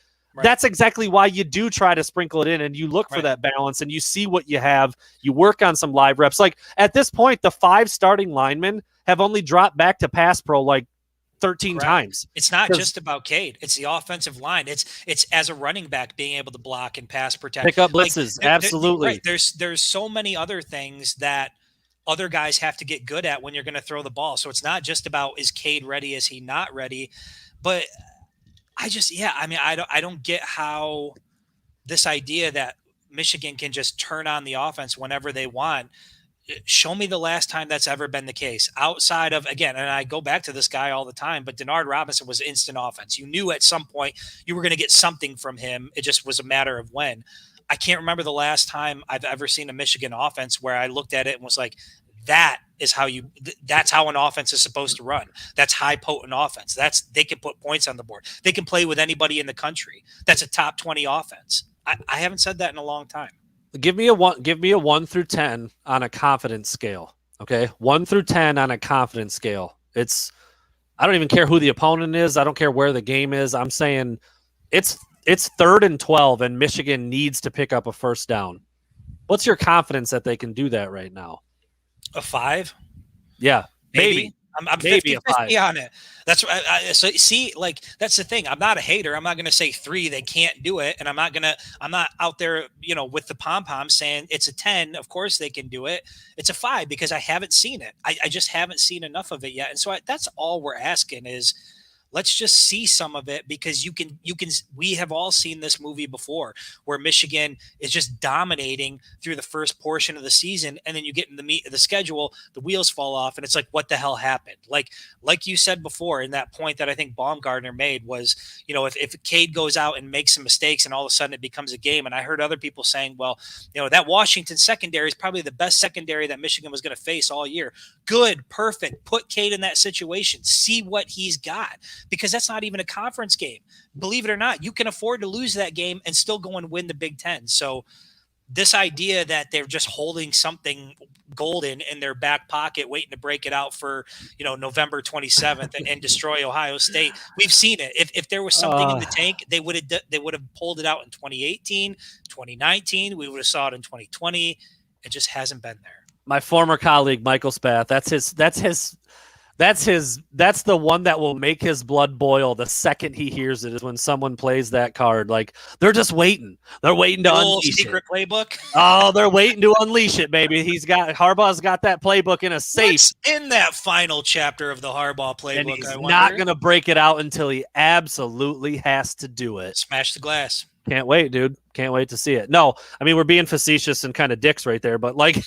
That's exactly why you do try to sprinkle it in, and you look for that balance, and you see what you have. You work on some live reps. Like at this point, the 5 starting linemen have only dropped back to pass pro like 13 times. It's not just about Cade. It's the offensive line. It's as a running back being able to block and pass protect. Pick up blitzes. Absolutely. There's so many other things that other guys have to get good at when you're going to throw the ball. So it's not just about, is Cade ready? Is he not ready? But I don't get how this idea that Michigan can just turn on the offense whenever they want. Show me the last time that's ever been the case outside of, again, and I go back to this guy all the time, but Denard Robinson was instant offense. You knew at some point you were going to get something from him. It just was a matter of when. I can't remember the last time I've ever seen a Michigan offense where I looked at it and was like, that's how an offense is supposed to run. That's high potent offense. They can put points on the board. They can play with anybody in the country. That's a top 20 offense. I haven't said that in a long time. Give me a 1 through 10 on a confidence scale. Okay. 1 through 10 on a confidence scale. I don't even care who the opponent is. I don't care where the game is. I'm saying it's 3rd and 12 and Michigan needs to pick up a first down. What's your confidence that they can do that right now? A 5? Yeah, maybe. I'm maybe 50-50 on it. That's so see, like, that's the thing. I'm not a hater. I'm not going to say 3, they can't do it. And I'm not out there, with the pom-pom saying it's a 10. Of course they can do it. It's a 5 because I haven't seen it. I just haven't seen enough of it yet. And so that's all we're asking is, let's just see some of it, because we have all seen this movie before where Michigan is just dominating through the first portion of the season. And then you get in the meat of the schedule, the wheels fall off and it's like, what the hell happened? Like you said before, in that point that I think Baumgartner made was, if Cade goes out and makes some mistakes and all of a sudden it becomes a game. And I heard other people saying, well, that Washington secondary is probably the best secondary that Michigan was going to face all year. Good, perfect. Put Cade in that situation. See what he's got. Because that's not even a conference game. Believe it or not, you can afford to lose that game and still go and win the Big Ten. So this idea that they're just holding something golden in their back pocket, waiting to break it out for, November 27th and destroy Ohio State. We've seen it. If there was something in the tank, they would have pulled it out in 2018, 2019. We would have saw it in 2020. It just hasn't been there. My former colleague, Michael Spath, that's the one that will make his blood boil the second he hears it, is when someone plays that card. Like, they're just waiting. They're waiting to unleash secret playbook. Oh, they're waiting to unleash it, baby. Harbaugh's got that playbook in a safe. What's in that final chapter of the Harbaugh playbook? And he's not going to break it out until he absolutely has to do it. Smash the glass. Can't wait, dude. Can't wait to see it. No, I mean, we're being facetious and kind of dicks right there, but it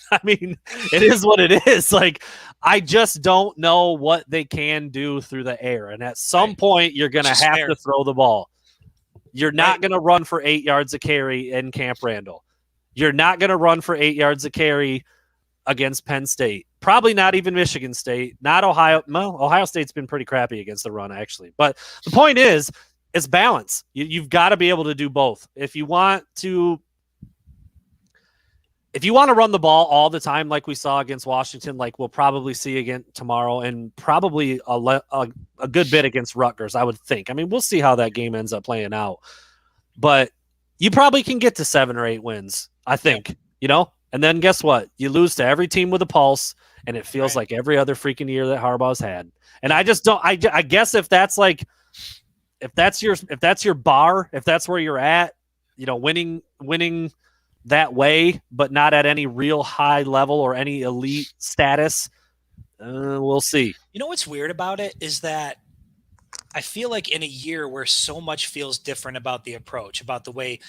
is what it is. Like, I just don't know what they can do through the air. And at some point, you're going to have to throw the ball. You're not going to run for 8 yards a carry in Camp Randall. You're not going to run for 8 yards a carry against Penn State. Probably not even Michigan State. Not Ohio. Well, Ohio State's been pretty crappy against the run, actually. But the point is, it's balance. You've got to be able to do both. If you want to run the ball all the time, like we saw against Washington, like we'll probably see again tomorrow, and probably a good bit against Rutgers, I would think. I mean, we'll see how that game ends up playing out. But you probably can get to 7 or 8 wins, I think, And then guess what? You lose to every team with a pulse, and it feels like every other freaking year that Harbaugh's had. And I just don't. I guess if that's your bar, if that's where you're at, winning that way, but not at any real high level or any elite status, we'll see. What's weird about it is that I feel like in a year where so much feels different about the approach, about the way,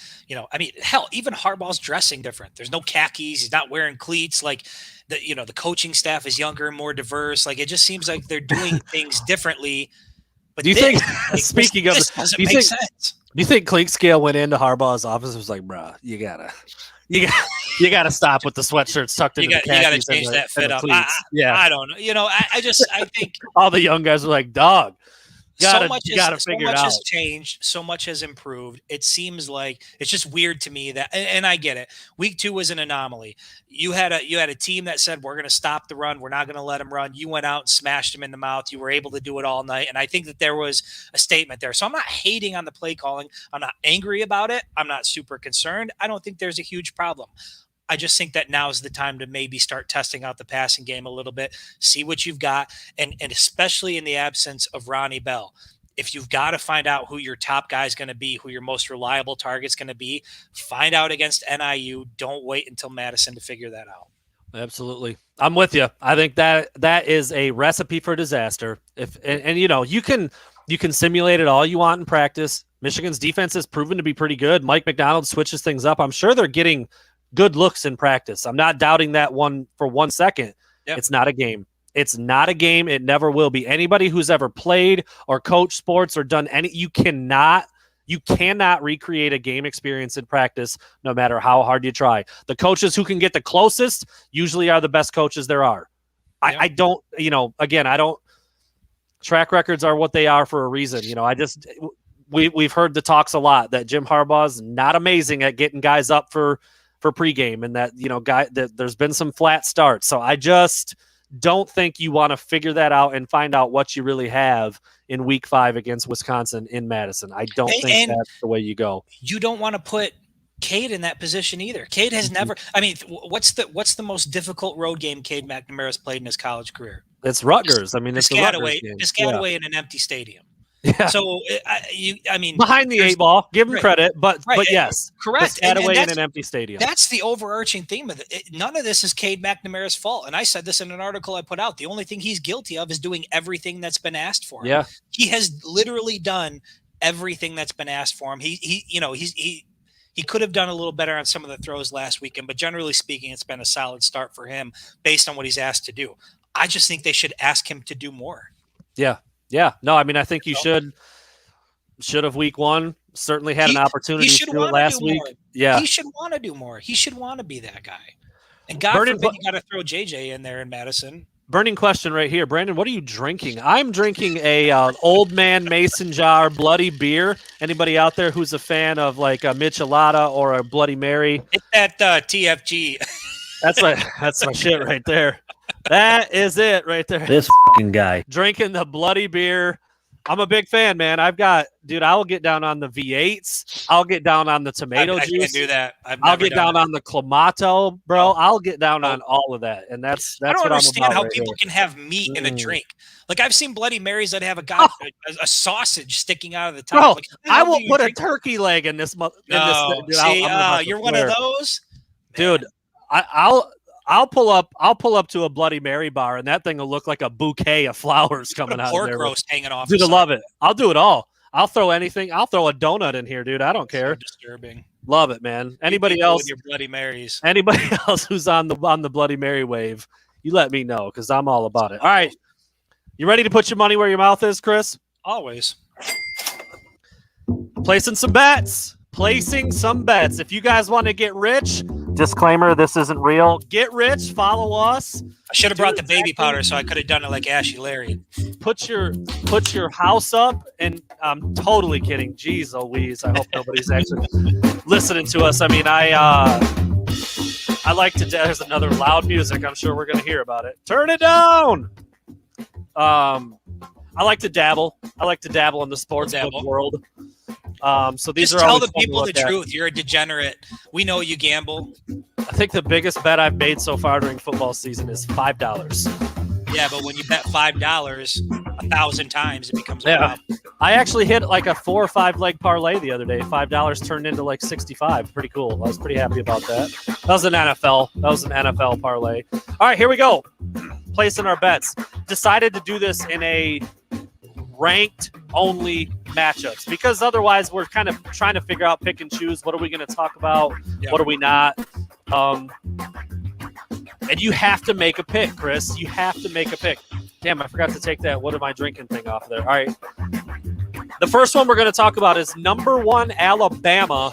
hell, even Harbaugh's dressing different. There's no khakis. He's not wearing cleats. Like the coaching staff is younger and more diverse. Like, it just seems like they're doing things differently. But do you think, speaking of, doesn't make sense. Do you think Clinkscale went into Harbaugh's office and was like, bruh, you gotta stop with the sweatshirts tucked into the khakis. You gotta change that fit up. I don't know. I think all the young guys were like, dog, You gotta figure it out. Has changed. So much has improved. It seems like it's just weird to me that, and I get it. Week 2 was an anomaly. You had a team that said, we're going to stop the run. We're not going to let them run. You went out and smashed them in the mouth. You were able to do it all night. And I think that there was a statement there. So I'm not hating on the play calling. I'm not angry about it. I'm not super concerned. I don't think there's a huge problem. I just think that now is the time to maybe start testing out the passing game a little bit, see what you've got, and especially in the absence of Ronnie Bell. If you've got to find out who your top guy is going to be, who your most reliable target's going to be, find out against NIU. Don't wait until Madison to figure that out. Absolutely. I'm with you. I think that is a recipe for disaster. And you can simulate it all you want in practice. Michigan's defense has proven to be pretty good. Mike McDonald switches things up. I'm sure they're getting good looks in practice. I'm not doubting that one for 1 second. Yep. It's not a game. It's not a game. It never will be. Anybody who's ever played or coached sports or done you cannot recreate a game experience in practice, no matter how hard you try. The coaches who can get the closest usually are the best coaches there are. Yep. I don't, track records are what they are for a reason. We've heard the talks a lot that Jim Harbaugh's not amazing at getting guys up for pregame, and that there's been some flat starts. So I just don't think you want to figure that out and find out what you really have in week 5 against Wisconsin in Madison. I don't think that's the way you go. You don't want to put Cade in that position either. Cade has never. I mean, what's the most difficult road game Cade McNamara has played in his college career? It's Rutgers. I mean, it's the Rutgers game. Piscataway in an empty stadium. Yeah. So behind the 8 ball, give him credit, but yes, correct. Piscataway in an empty stadium. That's the overarching theme of it. None of this is Cade McNamara's fault, and I said this in an article I put out. The only thing he's guilty of is doing everything that's been asked for him. Yeah, he has literally done everything that's been asked for him. He could have done a little better on some of the throws last weekend, but generally speaking, it's been a solid start for him based on what he's asked to do. I just think they should ask him to do more. Yeah. Yeah, no, I mean, I think you should have week 1. Certainly had an opportunity to do it last week. Yeah, he should want to do more. He should want to be that guy. And God forbid you got to throw JJ in there in Madison. Burning question right here, Brandon. What are you drinking? I'm drinking a old man mason jar bloody beer. Anybody out there who's a fan of like a Michelada or a Bloody Mary? Hit that TFG. That's my shit right there. That is it right there. This fucking guy. Drinking the bloody beer. I'm a big fan, man. I will get down on the V8s. I'll get down on the tomato juice. I can't do that. I'll get down on the Clamato, bro. I'll get down on all of that. And that's I don't what understand I'm about how right people here. can have meat in a drink. Like I've seen Bloody Marys that have a sausage sticking out of the top. Bro, like, I will put a turkey leg in this. You're one of those? Dude, I'll pull up to a Bloody Mary bar, and that thing will look like a bouquet of flowers coming out of there. Pork roast hanging off. Dude, I love it. I'll do it all. I'll throw anything. I'll throw a donut in here, dude. I don't care. So disturbing. Love it, man. Anybody else? With your Bloody Marys. Anybody else who's on the Bloody Mary wave? You let me know because I'm all about it. All right, you ready to put your money where your mouth is, Chris? Always. Placing some bets. If you guys want to get rich, disclaimer, this isn't real. Get rich, follow us. I should have brought the baby powder so I could have done it like Ashy Larry. Put your house up, and I'm totally kidding. Jeez Louise, I hope nobody's actually listening to us. I mean, I like to, there's another loud music. I'm sure we're going to hear about it. Turn it down. I like to dabble. In the sports book world. So these just are tell the people the truth. You're a degenerate. We know you gamble. I think the biggest bet I've made so far during football season is $5. Yeah, but when you bet $5 1,000 times, it becomes a problem. I actually hit like a 4 or 5 leg parlay the other day. $5 turned into like 65. Pretty cool. I was pretty happy about that. That was an NFL parlay. All right, here we go. Placing our bets. Decided to do this in a ranked only matchups because otherwise we're kind of trying to figure out, pick and choose. What are we going to talk about? Yep. What are we not? And you have to make a pick, Chris. You have to make a pick. Damn, I forgot to take that what am I drinking thing off there. All right. The first one we're going to talk about is number 1 Alabama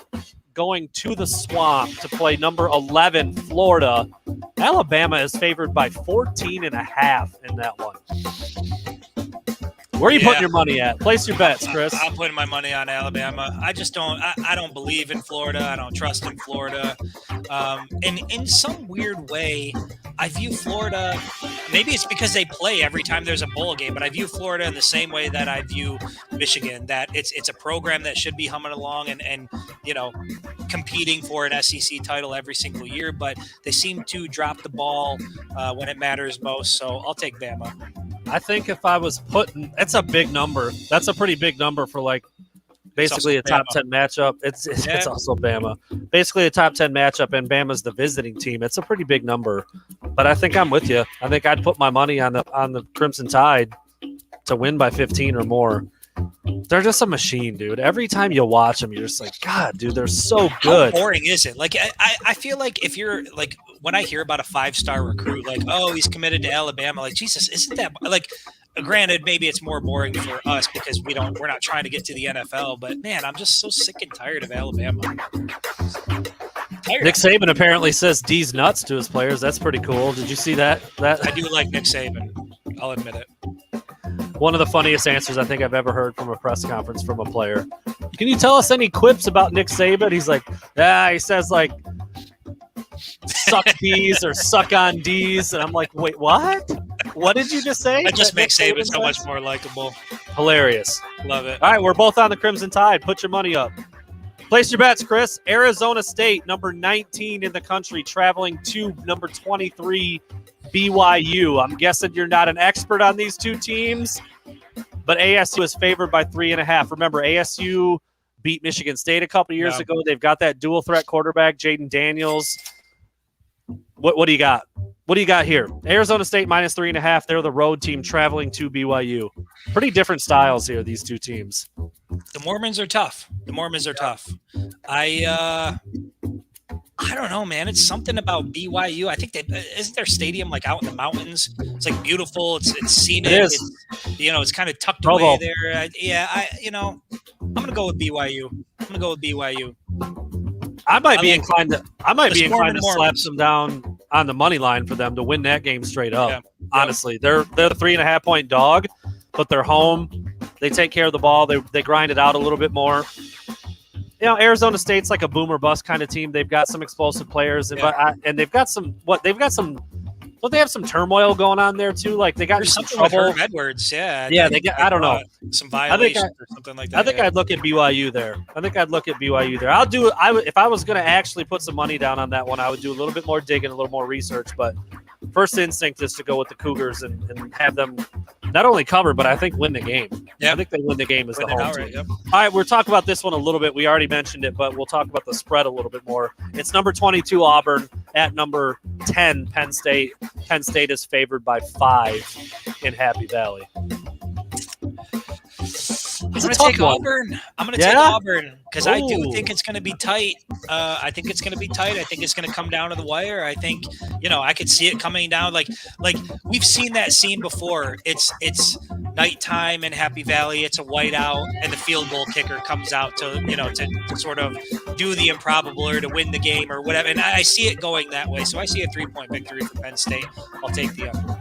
going to the Swamp to play number 11 Florida. Alabama is favored by 14.5 in that one. Where are you putting your money at? Place your bets, Chris. I'm putting my money on Alabama. I just don't. I don't believe in Florida. I don't trust in Florida. And in some weird way, I view Florida. Maybe it's because they play every time there's a bowl game, but I view Florida in the same way that I view Michigan. That it's a program that should be humming along and competing for an SEC title every single year, but they seem to drop the ball when it matters most. So I'll take Bama. I think if I was putting, that's a big number. That's a pretty big number for basically a top 10 matchup. It's also Bama. Basically a top 10 matchup, and Bama's the visiting team. It's a pretty big number, but I think I'm with you. I think I'd put my money on the Crimson Tide to win by 15 or more. They're just a machine, dude. Every time you watch them, you're just like, God, dude, they're so good. How boring is it? Like, I feel like if you're like, when I hear about a 5-star recruit, like, oh, he's committed to Alabama, like, Jesus, isn't that like? Granted, maybe it's more boring for us because we're not trying to get to the NFL. But man, I'm just so sick and tired of Alabama. Nick Saban apparently says D's nuts to his players. That's pretty cool. Did you see that? I do like Nick Saban. I'll admit it. One of the funniest answers I think I've ever heard from a press conference from a player. Can you tell us any quips about Nick Saban? He's like, he says like, suck D's or suck on D's. And I'm like, wait, what? What did you just say? That just makes Saban so much more likable. Hilarious. Love it. All right, we're both on the Crimson Tide. Put your money up. Place your bets, Chris. Arizona State, number 19 in the country, traveling to number 23, BYU. I'm guessing you're not an expert on these two teams, but ASU is favored by 3.5. Remember, ASU beat Michigan State a couple years ago. They've got that dual threat quarterback, Jaden Daniels. What do you got? What do you got here? Arizona State minus 3.5. They're the road team traveling to BYU. Pretty different styles here, these two teams. The Mormons are tough. I don't know, man. It's something about BYU. I think isn't their stadium like out in the mountains? It's like beautiful. It's scenic. It is. It's kind of tucked away there. I'm gonna go with BYU. I might be inclined to slap some down on the money line for them to win that game straight up. Yeah. Honestly, they're the 3.5 point dog, but they're home. They take care of the ball. They grind it out a little bit more. Arizona State's like a boomer bust kind of team. They've got some explosive players, and they've got some. Don't they have some turmoil going on there too? Like they got There's some something trouble. with Herm Edwards, yeah. They got. I don't know. Some violations or something like that. I think I'd look at BYU there. If I was going to actually put some money down on that one, I would do a little bit more digging, a little more research. But first instinct is to go with the Cougars and have them not only cover, but I think win the game. Yep. I think they win the game as the home team. Yep. All right, we're talking about this one a little bit. We already mentioned it, but we'll talk about the spread a little bit more. It's number 22 Auburn at number 10 Penn State. Penn State is favored by 5 in Happy Valley. I'm going to take Auburn. Take Auburn because I do think it's going to be tight. I think it's going to come down to the wire. I think, I could see it coming down. Like we've seen that scene before. It's nighttime in Happy Valley. It's a whiteout, and the field goal kicker comes out to sort of do the improbable or to win the game or whatever. And I see it going that way. So I see a 3-point victory for Penn State. I'll take the under.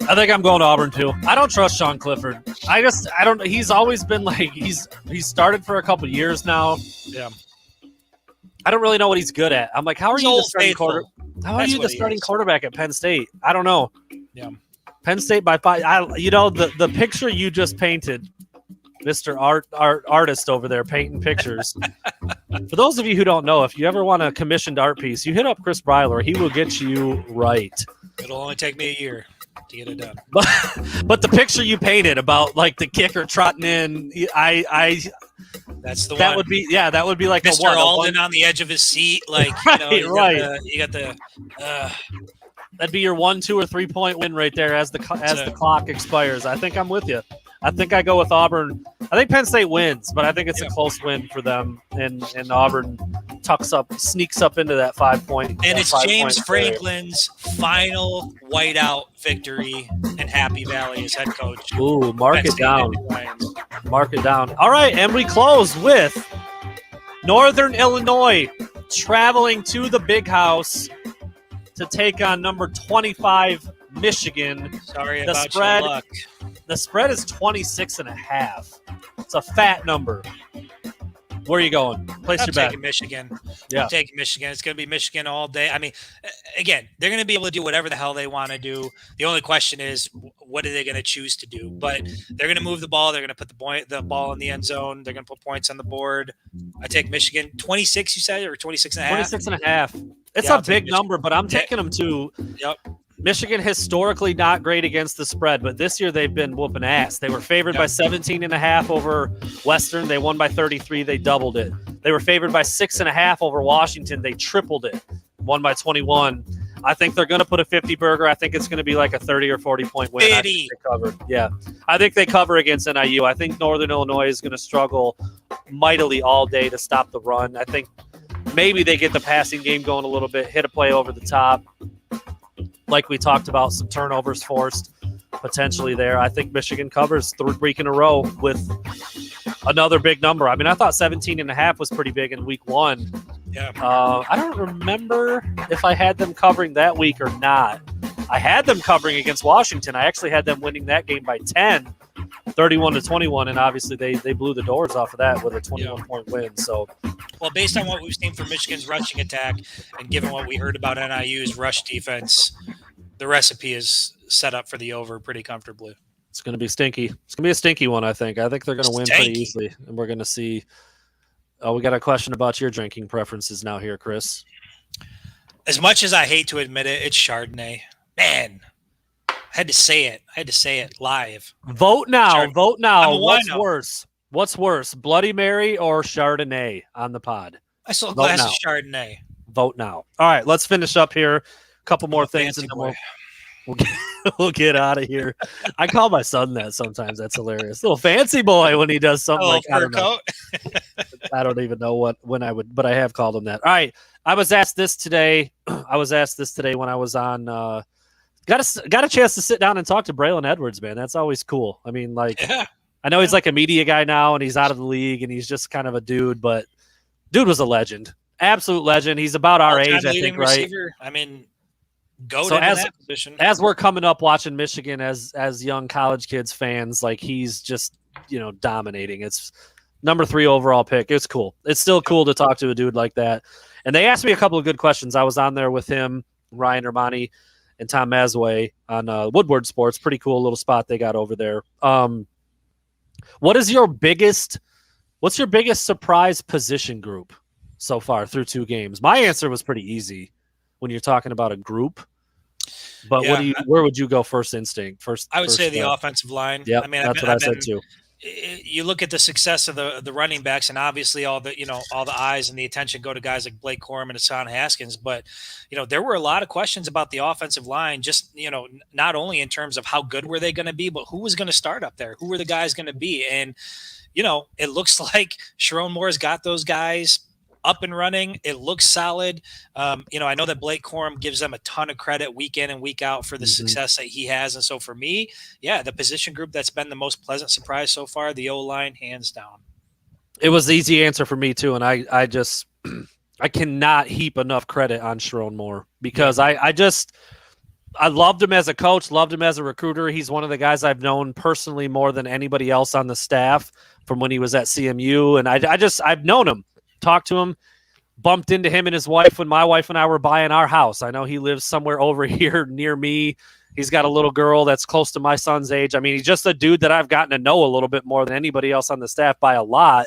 I think I'm going to Auburn too. I don't trust Sean Clifford. I don't. He's always been like he's started for a couple years now. Yeah. I don't really know what he's good at. I'm like, how are you the starting quarterback at Penn State? I don't know. Yeah. Penn State by 5. The picture you just painted, Mr. Artist over there painting pictures. For those of you who don't know, if you ever want a commissioned art piece, you hit up Chris Breiler. He will get you right. It'll only take me a year to get it done. But the picture you painted about like the kicker trotting in, that's the that one. Would be like Mr. Alden on the edge of his seat, like right. You got the. That'd be your 1, 2, or 3 point win right there as the clock expires. I think I'm with you. I think I go with Auburn. I think Penn State wins, but I think it's a close win for them, and Auburn sneaks up into that 5 point. And it's James Franklin's final whiteout victory in Happy Valley as head coach. Ooh, mark it down. Mark it down. All right, and we close with Northern Illinois traveling to the Big House to take on number 25 Michigan. Sorry The about spread- your luck. The spread is 26.5. It's a fat number. Where are you going? Place I'm your bet. taking Michigan. Yeah. I'm taking Michigan. It's going to be Michigan all day. I mean, again, they're going to be able to do whatever the hell they want to do. The only question is, what are they going to choose to do? But they're going to move the ball. They're going to put the ball in the end zone. They're going to put points on the board. I take Michigan. 26, you said, or 26.5? 26.5. It's Yeah, a I'll take big number, but I'm taking them to Yep. Michigan. Historically not great against the spread, but this year they've been whooping ass. They were favored by 17.5 over Western. They won by 33. They doubled it. They were favored by 6.5 over Washington. They tripled it. Won by 21. I think they're going to put a 50 burger. I think it's going to be like a 30 or 40 point win. 50. I think they cover. Yeah. I think they cover against NIU. I think Northern Illinois is going to struggle mightily all day to stop the run. I think maybe they get the passing game going a little bit, hit a play over the top. Like we talked about, some turnovers forced potentially there. I think Michigan covers third week in a row with another big number. I mean, I thought 17.5 was pretty big in week 1. Yeah. I don't remember if I had them covering that week or not. I had them covering against Washington. I actually had them winning that game by 10, 31-21, and obviously they blew the doors off of that with a 21-point win. So, Well, based on what we've seen from Michigan's rushing attack and given what we heard about NIU's rush defense, the recipe is set up for the over pretty comfortably. it's going to be stinky. It's going to be a stinky one, I think. I think they're going to win pretty Stinky. easily, and we're going to see. Oh, we got a question about your drinking preferences now here, Chris. As much as I hate to admit it, it's Chardonnay. Man, I had to say it live. Vote now. Chard- Vote now. I'm a What's wino. worse? What's worse, Bloody Mary or Chardonnay on the pod? I saw a Vote glass now. of Chardonnay. Vote now. All right, let's finish up here. A couple more things, Fancy and then boy. we'll get out of here. I call my son that sometimes. That's hilarious. Little fancy boy when he does something Oh, like I fur don't know. coat. I don't even know when I would, but I have called him that. All right, I was asked this today. When I was on. Got a chance to sit down and talk to Braylon Edwards, man. That's always cool. I mean, like. Yeah. I know he's like a media guy now, and he's out of the league, and he's just kind of a dude. But dude was a legend, absolute legend. He's about our All-time age, I leading think, right? receiver. I mean, go So to as- that position. As we're coming up watching Michigan as young college kids fans, like he's just dominating. It's number 3 overall pick. It's cool. It's still cool to talk to a dude like that. And they asked me a couple of good questions. I was on there with him, Ryan Ermani, and Tom Mazway on Woodward Sports. Pretty cool little spot they got over there. What's your biggest surprise position group so far through 2 games? My answer was pretty easy when you're talking about a group. But Yeah. where would you go first instinct? I would say the offensive line. Yeah, I mean, that's what I said too. You look at the success of the running backs, and obviously all the eyes and the attention go to guys like Blake Corum and Hassan Haskins. But there were a lot of questions about the offensive line. Just not only in terms of how good were they going to be, but who was going to start up there? Who were the guys going to be? And it looks like Sharon Moore's got those guys up and running. It looks solid. I know that Blake Corum gives them a ton of credit week in and week out for the success that he has. And so for me, the position group that's been the most pleasant surprise so far, the O-line, hands down. It was the easy answer for me too, and I just I cannot heap enough credit on Sharon Moore because I loved him as a coach, loved him as a recruiter. He's one of the guys I've known personally more than anybody else on the staff from when he was at CMU, and I've known him. Talked to him, bumped into him and his wife when my wife and I were buying our house. I know he lives somewhere over here near me. He's got a little girl that's close to my son's age. I mean, he's just a dude that I've gotten to know a little bit more than anybody else on the staff by a lot.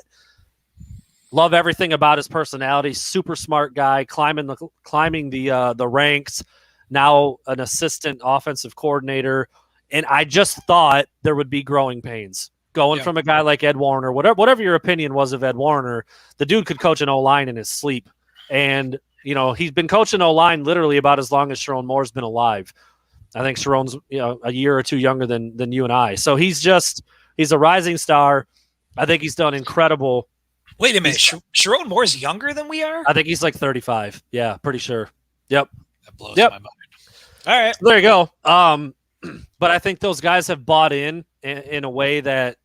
Love everything about his personality. Super smart guy, climbing the ranks. Now an assistant offensive coordinator, and I just thought there would be growing pains. Going from a guy like Ed Warner, whatever your opinion was of Ed Warner, the dude could coach an O-line in his sleep. And, he's been coaching O-line literally about as long as Sharon Moore's been alive. I think Sharon's, a year or 2 younger than you and I. So he's a rising star. I think he's done incredible. Wait a minute. Sharon Moore's younger than we are? I think he's like 35. Yeah, pretty sure. Yep. That blows my mind. All right. So there you go. But I think those guys have bought in a way that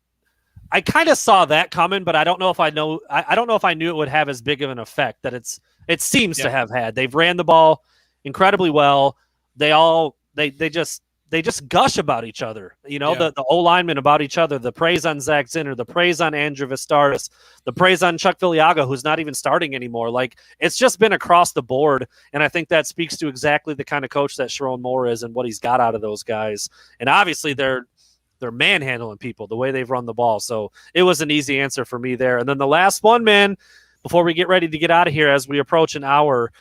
I kind of saw that coming, but I don't know if I know. I don't know if I knew it would have as big of an effect that it seems to have had. They've ran the ball incredibly well. They they just gush about each other. You know, the O linemen about each other, the praise on Zach Zinner, the praise on Andrew Vistardis, the praise on Chuck Villiaga, who's not even starting anymore. Like, it's just been across the board. And I think that speaks to exactly the kind of coach that Sharon Moore is and what he's got out of those guys. And obviously they're manhandling people the way they've run the ball. So it was an easy answer for me there. And then the last one, man, before we get ready to get out of here, as we approach an hour,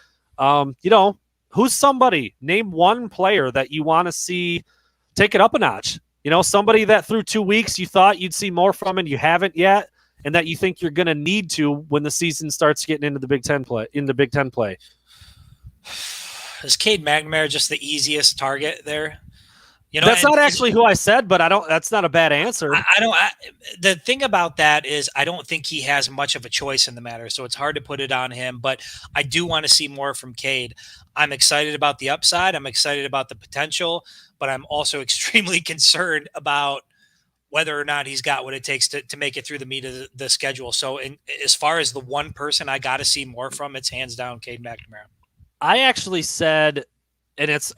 you know, who's somebody, name one player that you want to see take it up a notch? You know, somebody that through 2 weeks you thought you'd see more from and you haven't yet, and that you think you're going to need to when the season starts getting into the Big Ten play. Is Cade McNamara just the easiest target there? You know, that's not actually who I said, but that's not a bad answer. The thing about that is I don't think he has much of a choice in the matter, so it's hard to put it on him, but I do want to see more from Cade. I'm excited about the upside. I'm excited about the potential, but I'm also extremely concerned about whether or not he's got what it takes to make it through the meat of the schedule. So as far as the one person I got to see more from, it's hands down Cade McNamara. I actually said, and it's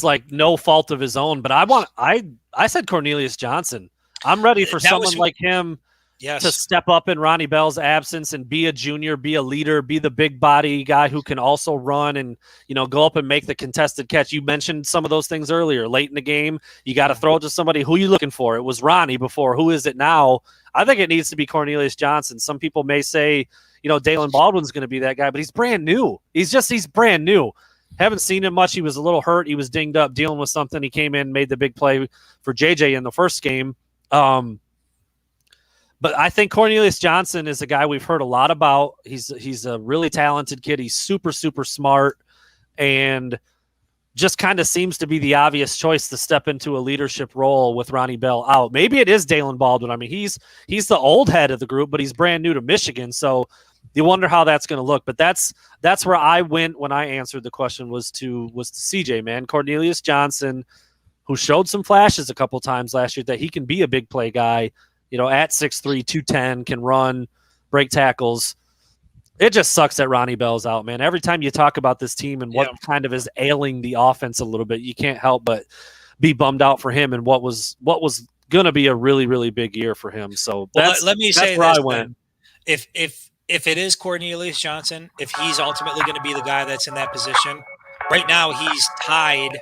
like no fault of his own, but I said Cornelius Johnson. I'm ready for someone like him to step up in Ronnie Bell's absence and be a junior, be a leader, be the big body guy who can also run and, you know, go up and make the contested catch. You mentioned some of those things earlier. Late in the game, you got to throw it to somebody. Who are you looking for? It was Ronnie before. Who is it now? I think it needs to be Cornelius Johnson. Some people may say, you know, Dalen Baldwin's going to be that guy, but he's brand new. He's brand new. Haven't seen him much. He was a little hurt. He was dinged up, dealing with something. He came in, made the big play for JJ in the first game. But I think Cornelius Johnson is a guy we've heard a lot about. He's a really talented kid. He's super, super smart, and just kind of seems to be the obvious choice to step into a leadership role with Ronnie Bell out. Maybe it is Dalen Baldwin. I mean, he's the old head of the group, but he's brand new to Michigan, so you wonder how that's going to look. But that's where I went when I answered the question was to CJ, man. Cornelius Johnson, who showed some flashes a couple times last year that he can be a big play guy, you know, at 6'3", 210, can run, break tackles. It just sucks that Ronnie Bell's out, man. Every time you talk about this team and what kind of is ailing the offense a little bit, you can't help but be bummed out for him and what was going to be a really, really big year for him. So let me say where this, I went. If it is Cornelius Johnson, if he's ultimately going to be the guy that's in that position, right now he's tied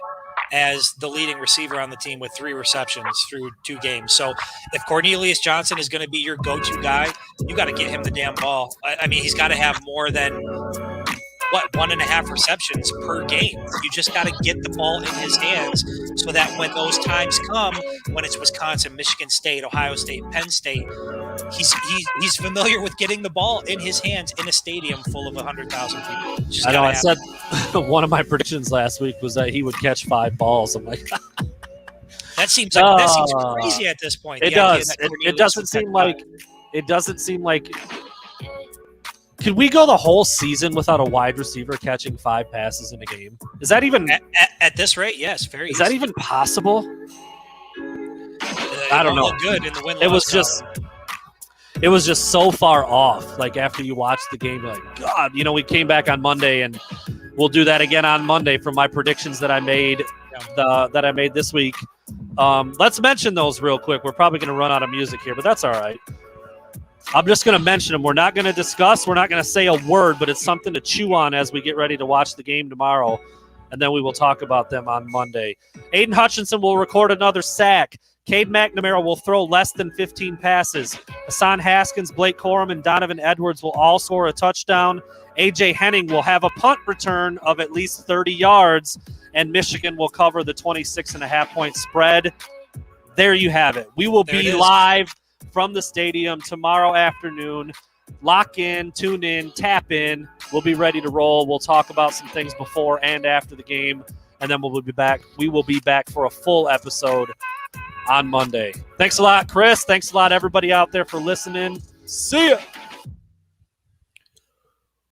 as the leading receiver on the team with 3 receptions through 2 games. So if Cornelius Johnson is going to be your go-to guy, you got to get him the damn ball. I mean, he's got to have more than 1.5 receptions per game. You just got to get the ball in his hands so that when those times come, when it's Wisconsin, Michigan State, Ohio State, Penn State, he's familiar with getting the ball in his hands in a stadium full of 100,000 people. I know. I said one of my predictions last week was that he would catch 5 balls. I'm like, that seems crazy at this point. It does. It doesn't seem like. It doesn't seem like. Could we go the whole season without a wide receiver catching 5 passes in a game? Is that even at this rate? Yes, very. Is that even possible? I don't know. Good in the win. It was just so far off. Like after you watch the game, you're like, God, you know, we came back on Monday, and we'll do that again on Monday for my predictions that I made. That I made this week. Let's mention those real quick. We're probably going to run out of music here, but that's all right. I'm just going to mention them. We're not going to discuss. We're not going to say a word, but it's something to chew on as we get ready to watch the game tomorrow, and then we will talk about them on Monday. Aiden Hutchinson will record another sack. Cade McNamara will throw less than 15 passes. Hassan Haskins, Blake Corum, and Donovan Edwards will all score a touchdown. A.J. Henning will have a punt return of at least 30 yards, and Michigan will cover the 26.5-point spread. There you have it. We will be live from the stadium tomorrow afternoon. Lock in, tune in, tap in. We'll be ready to roll. We'll talk about some things before and after the game, and then we'll be back. We will be back for a full episode on Monday. Thanks a lot, Chris. Thanks a lot, everybody out there, for listening. See ya.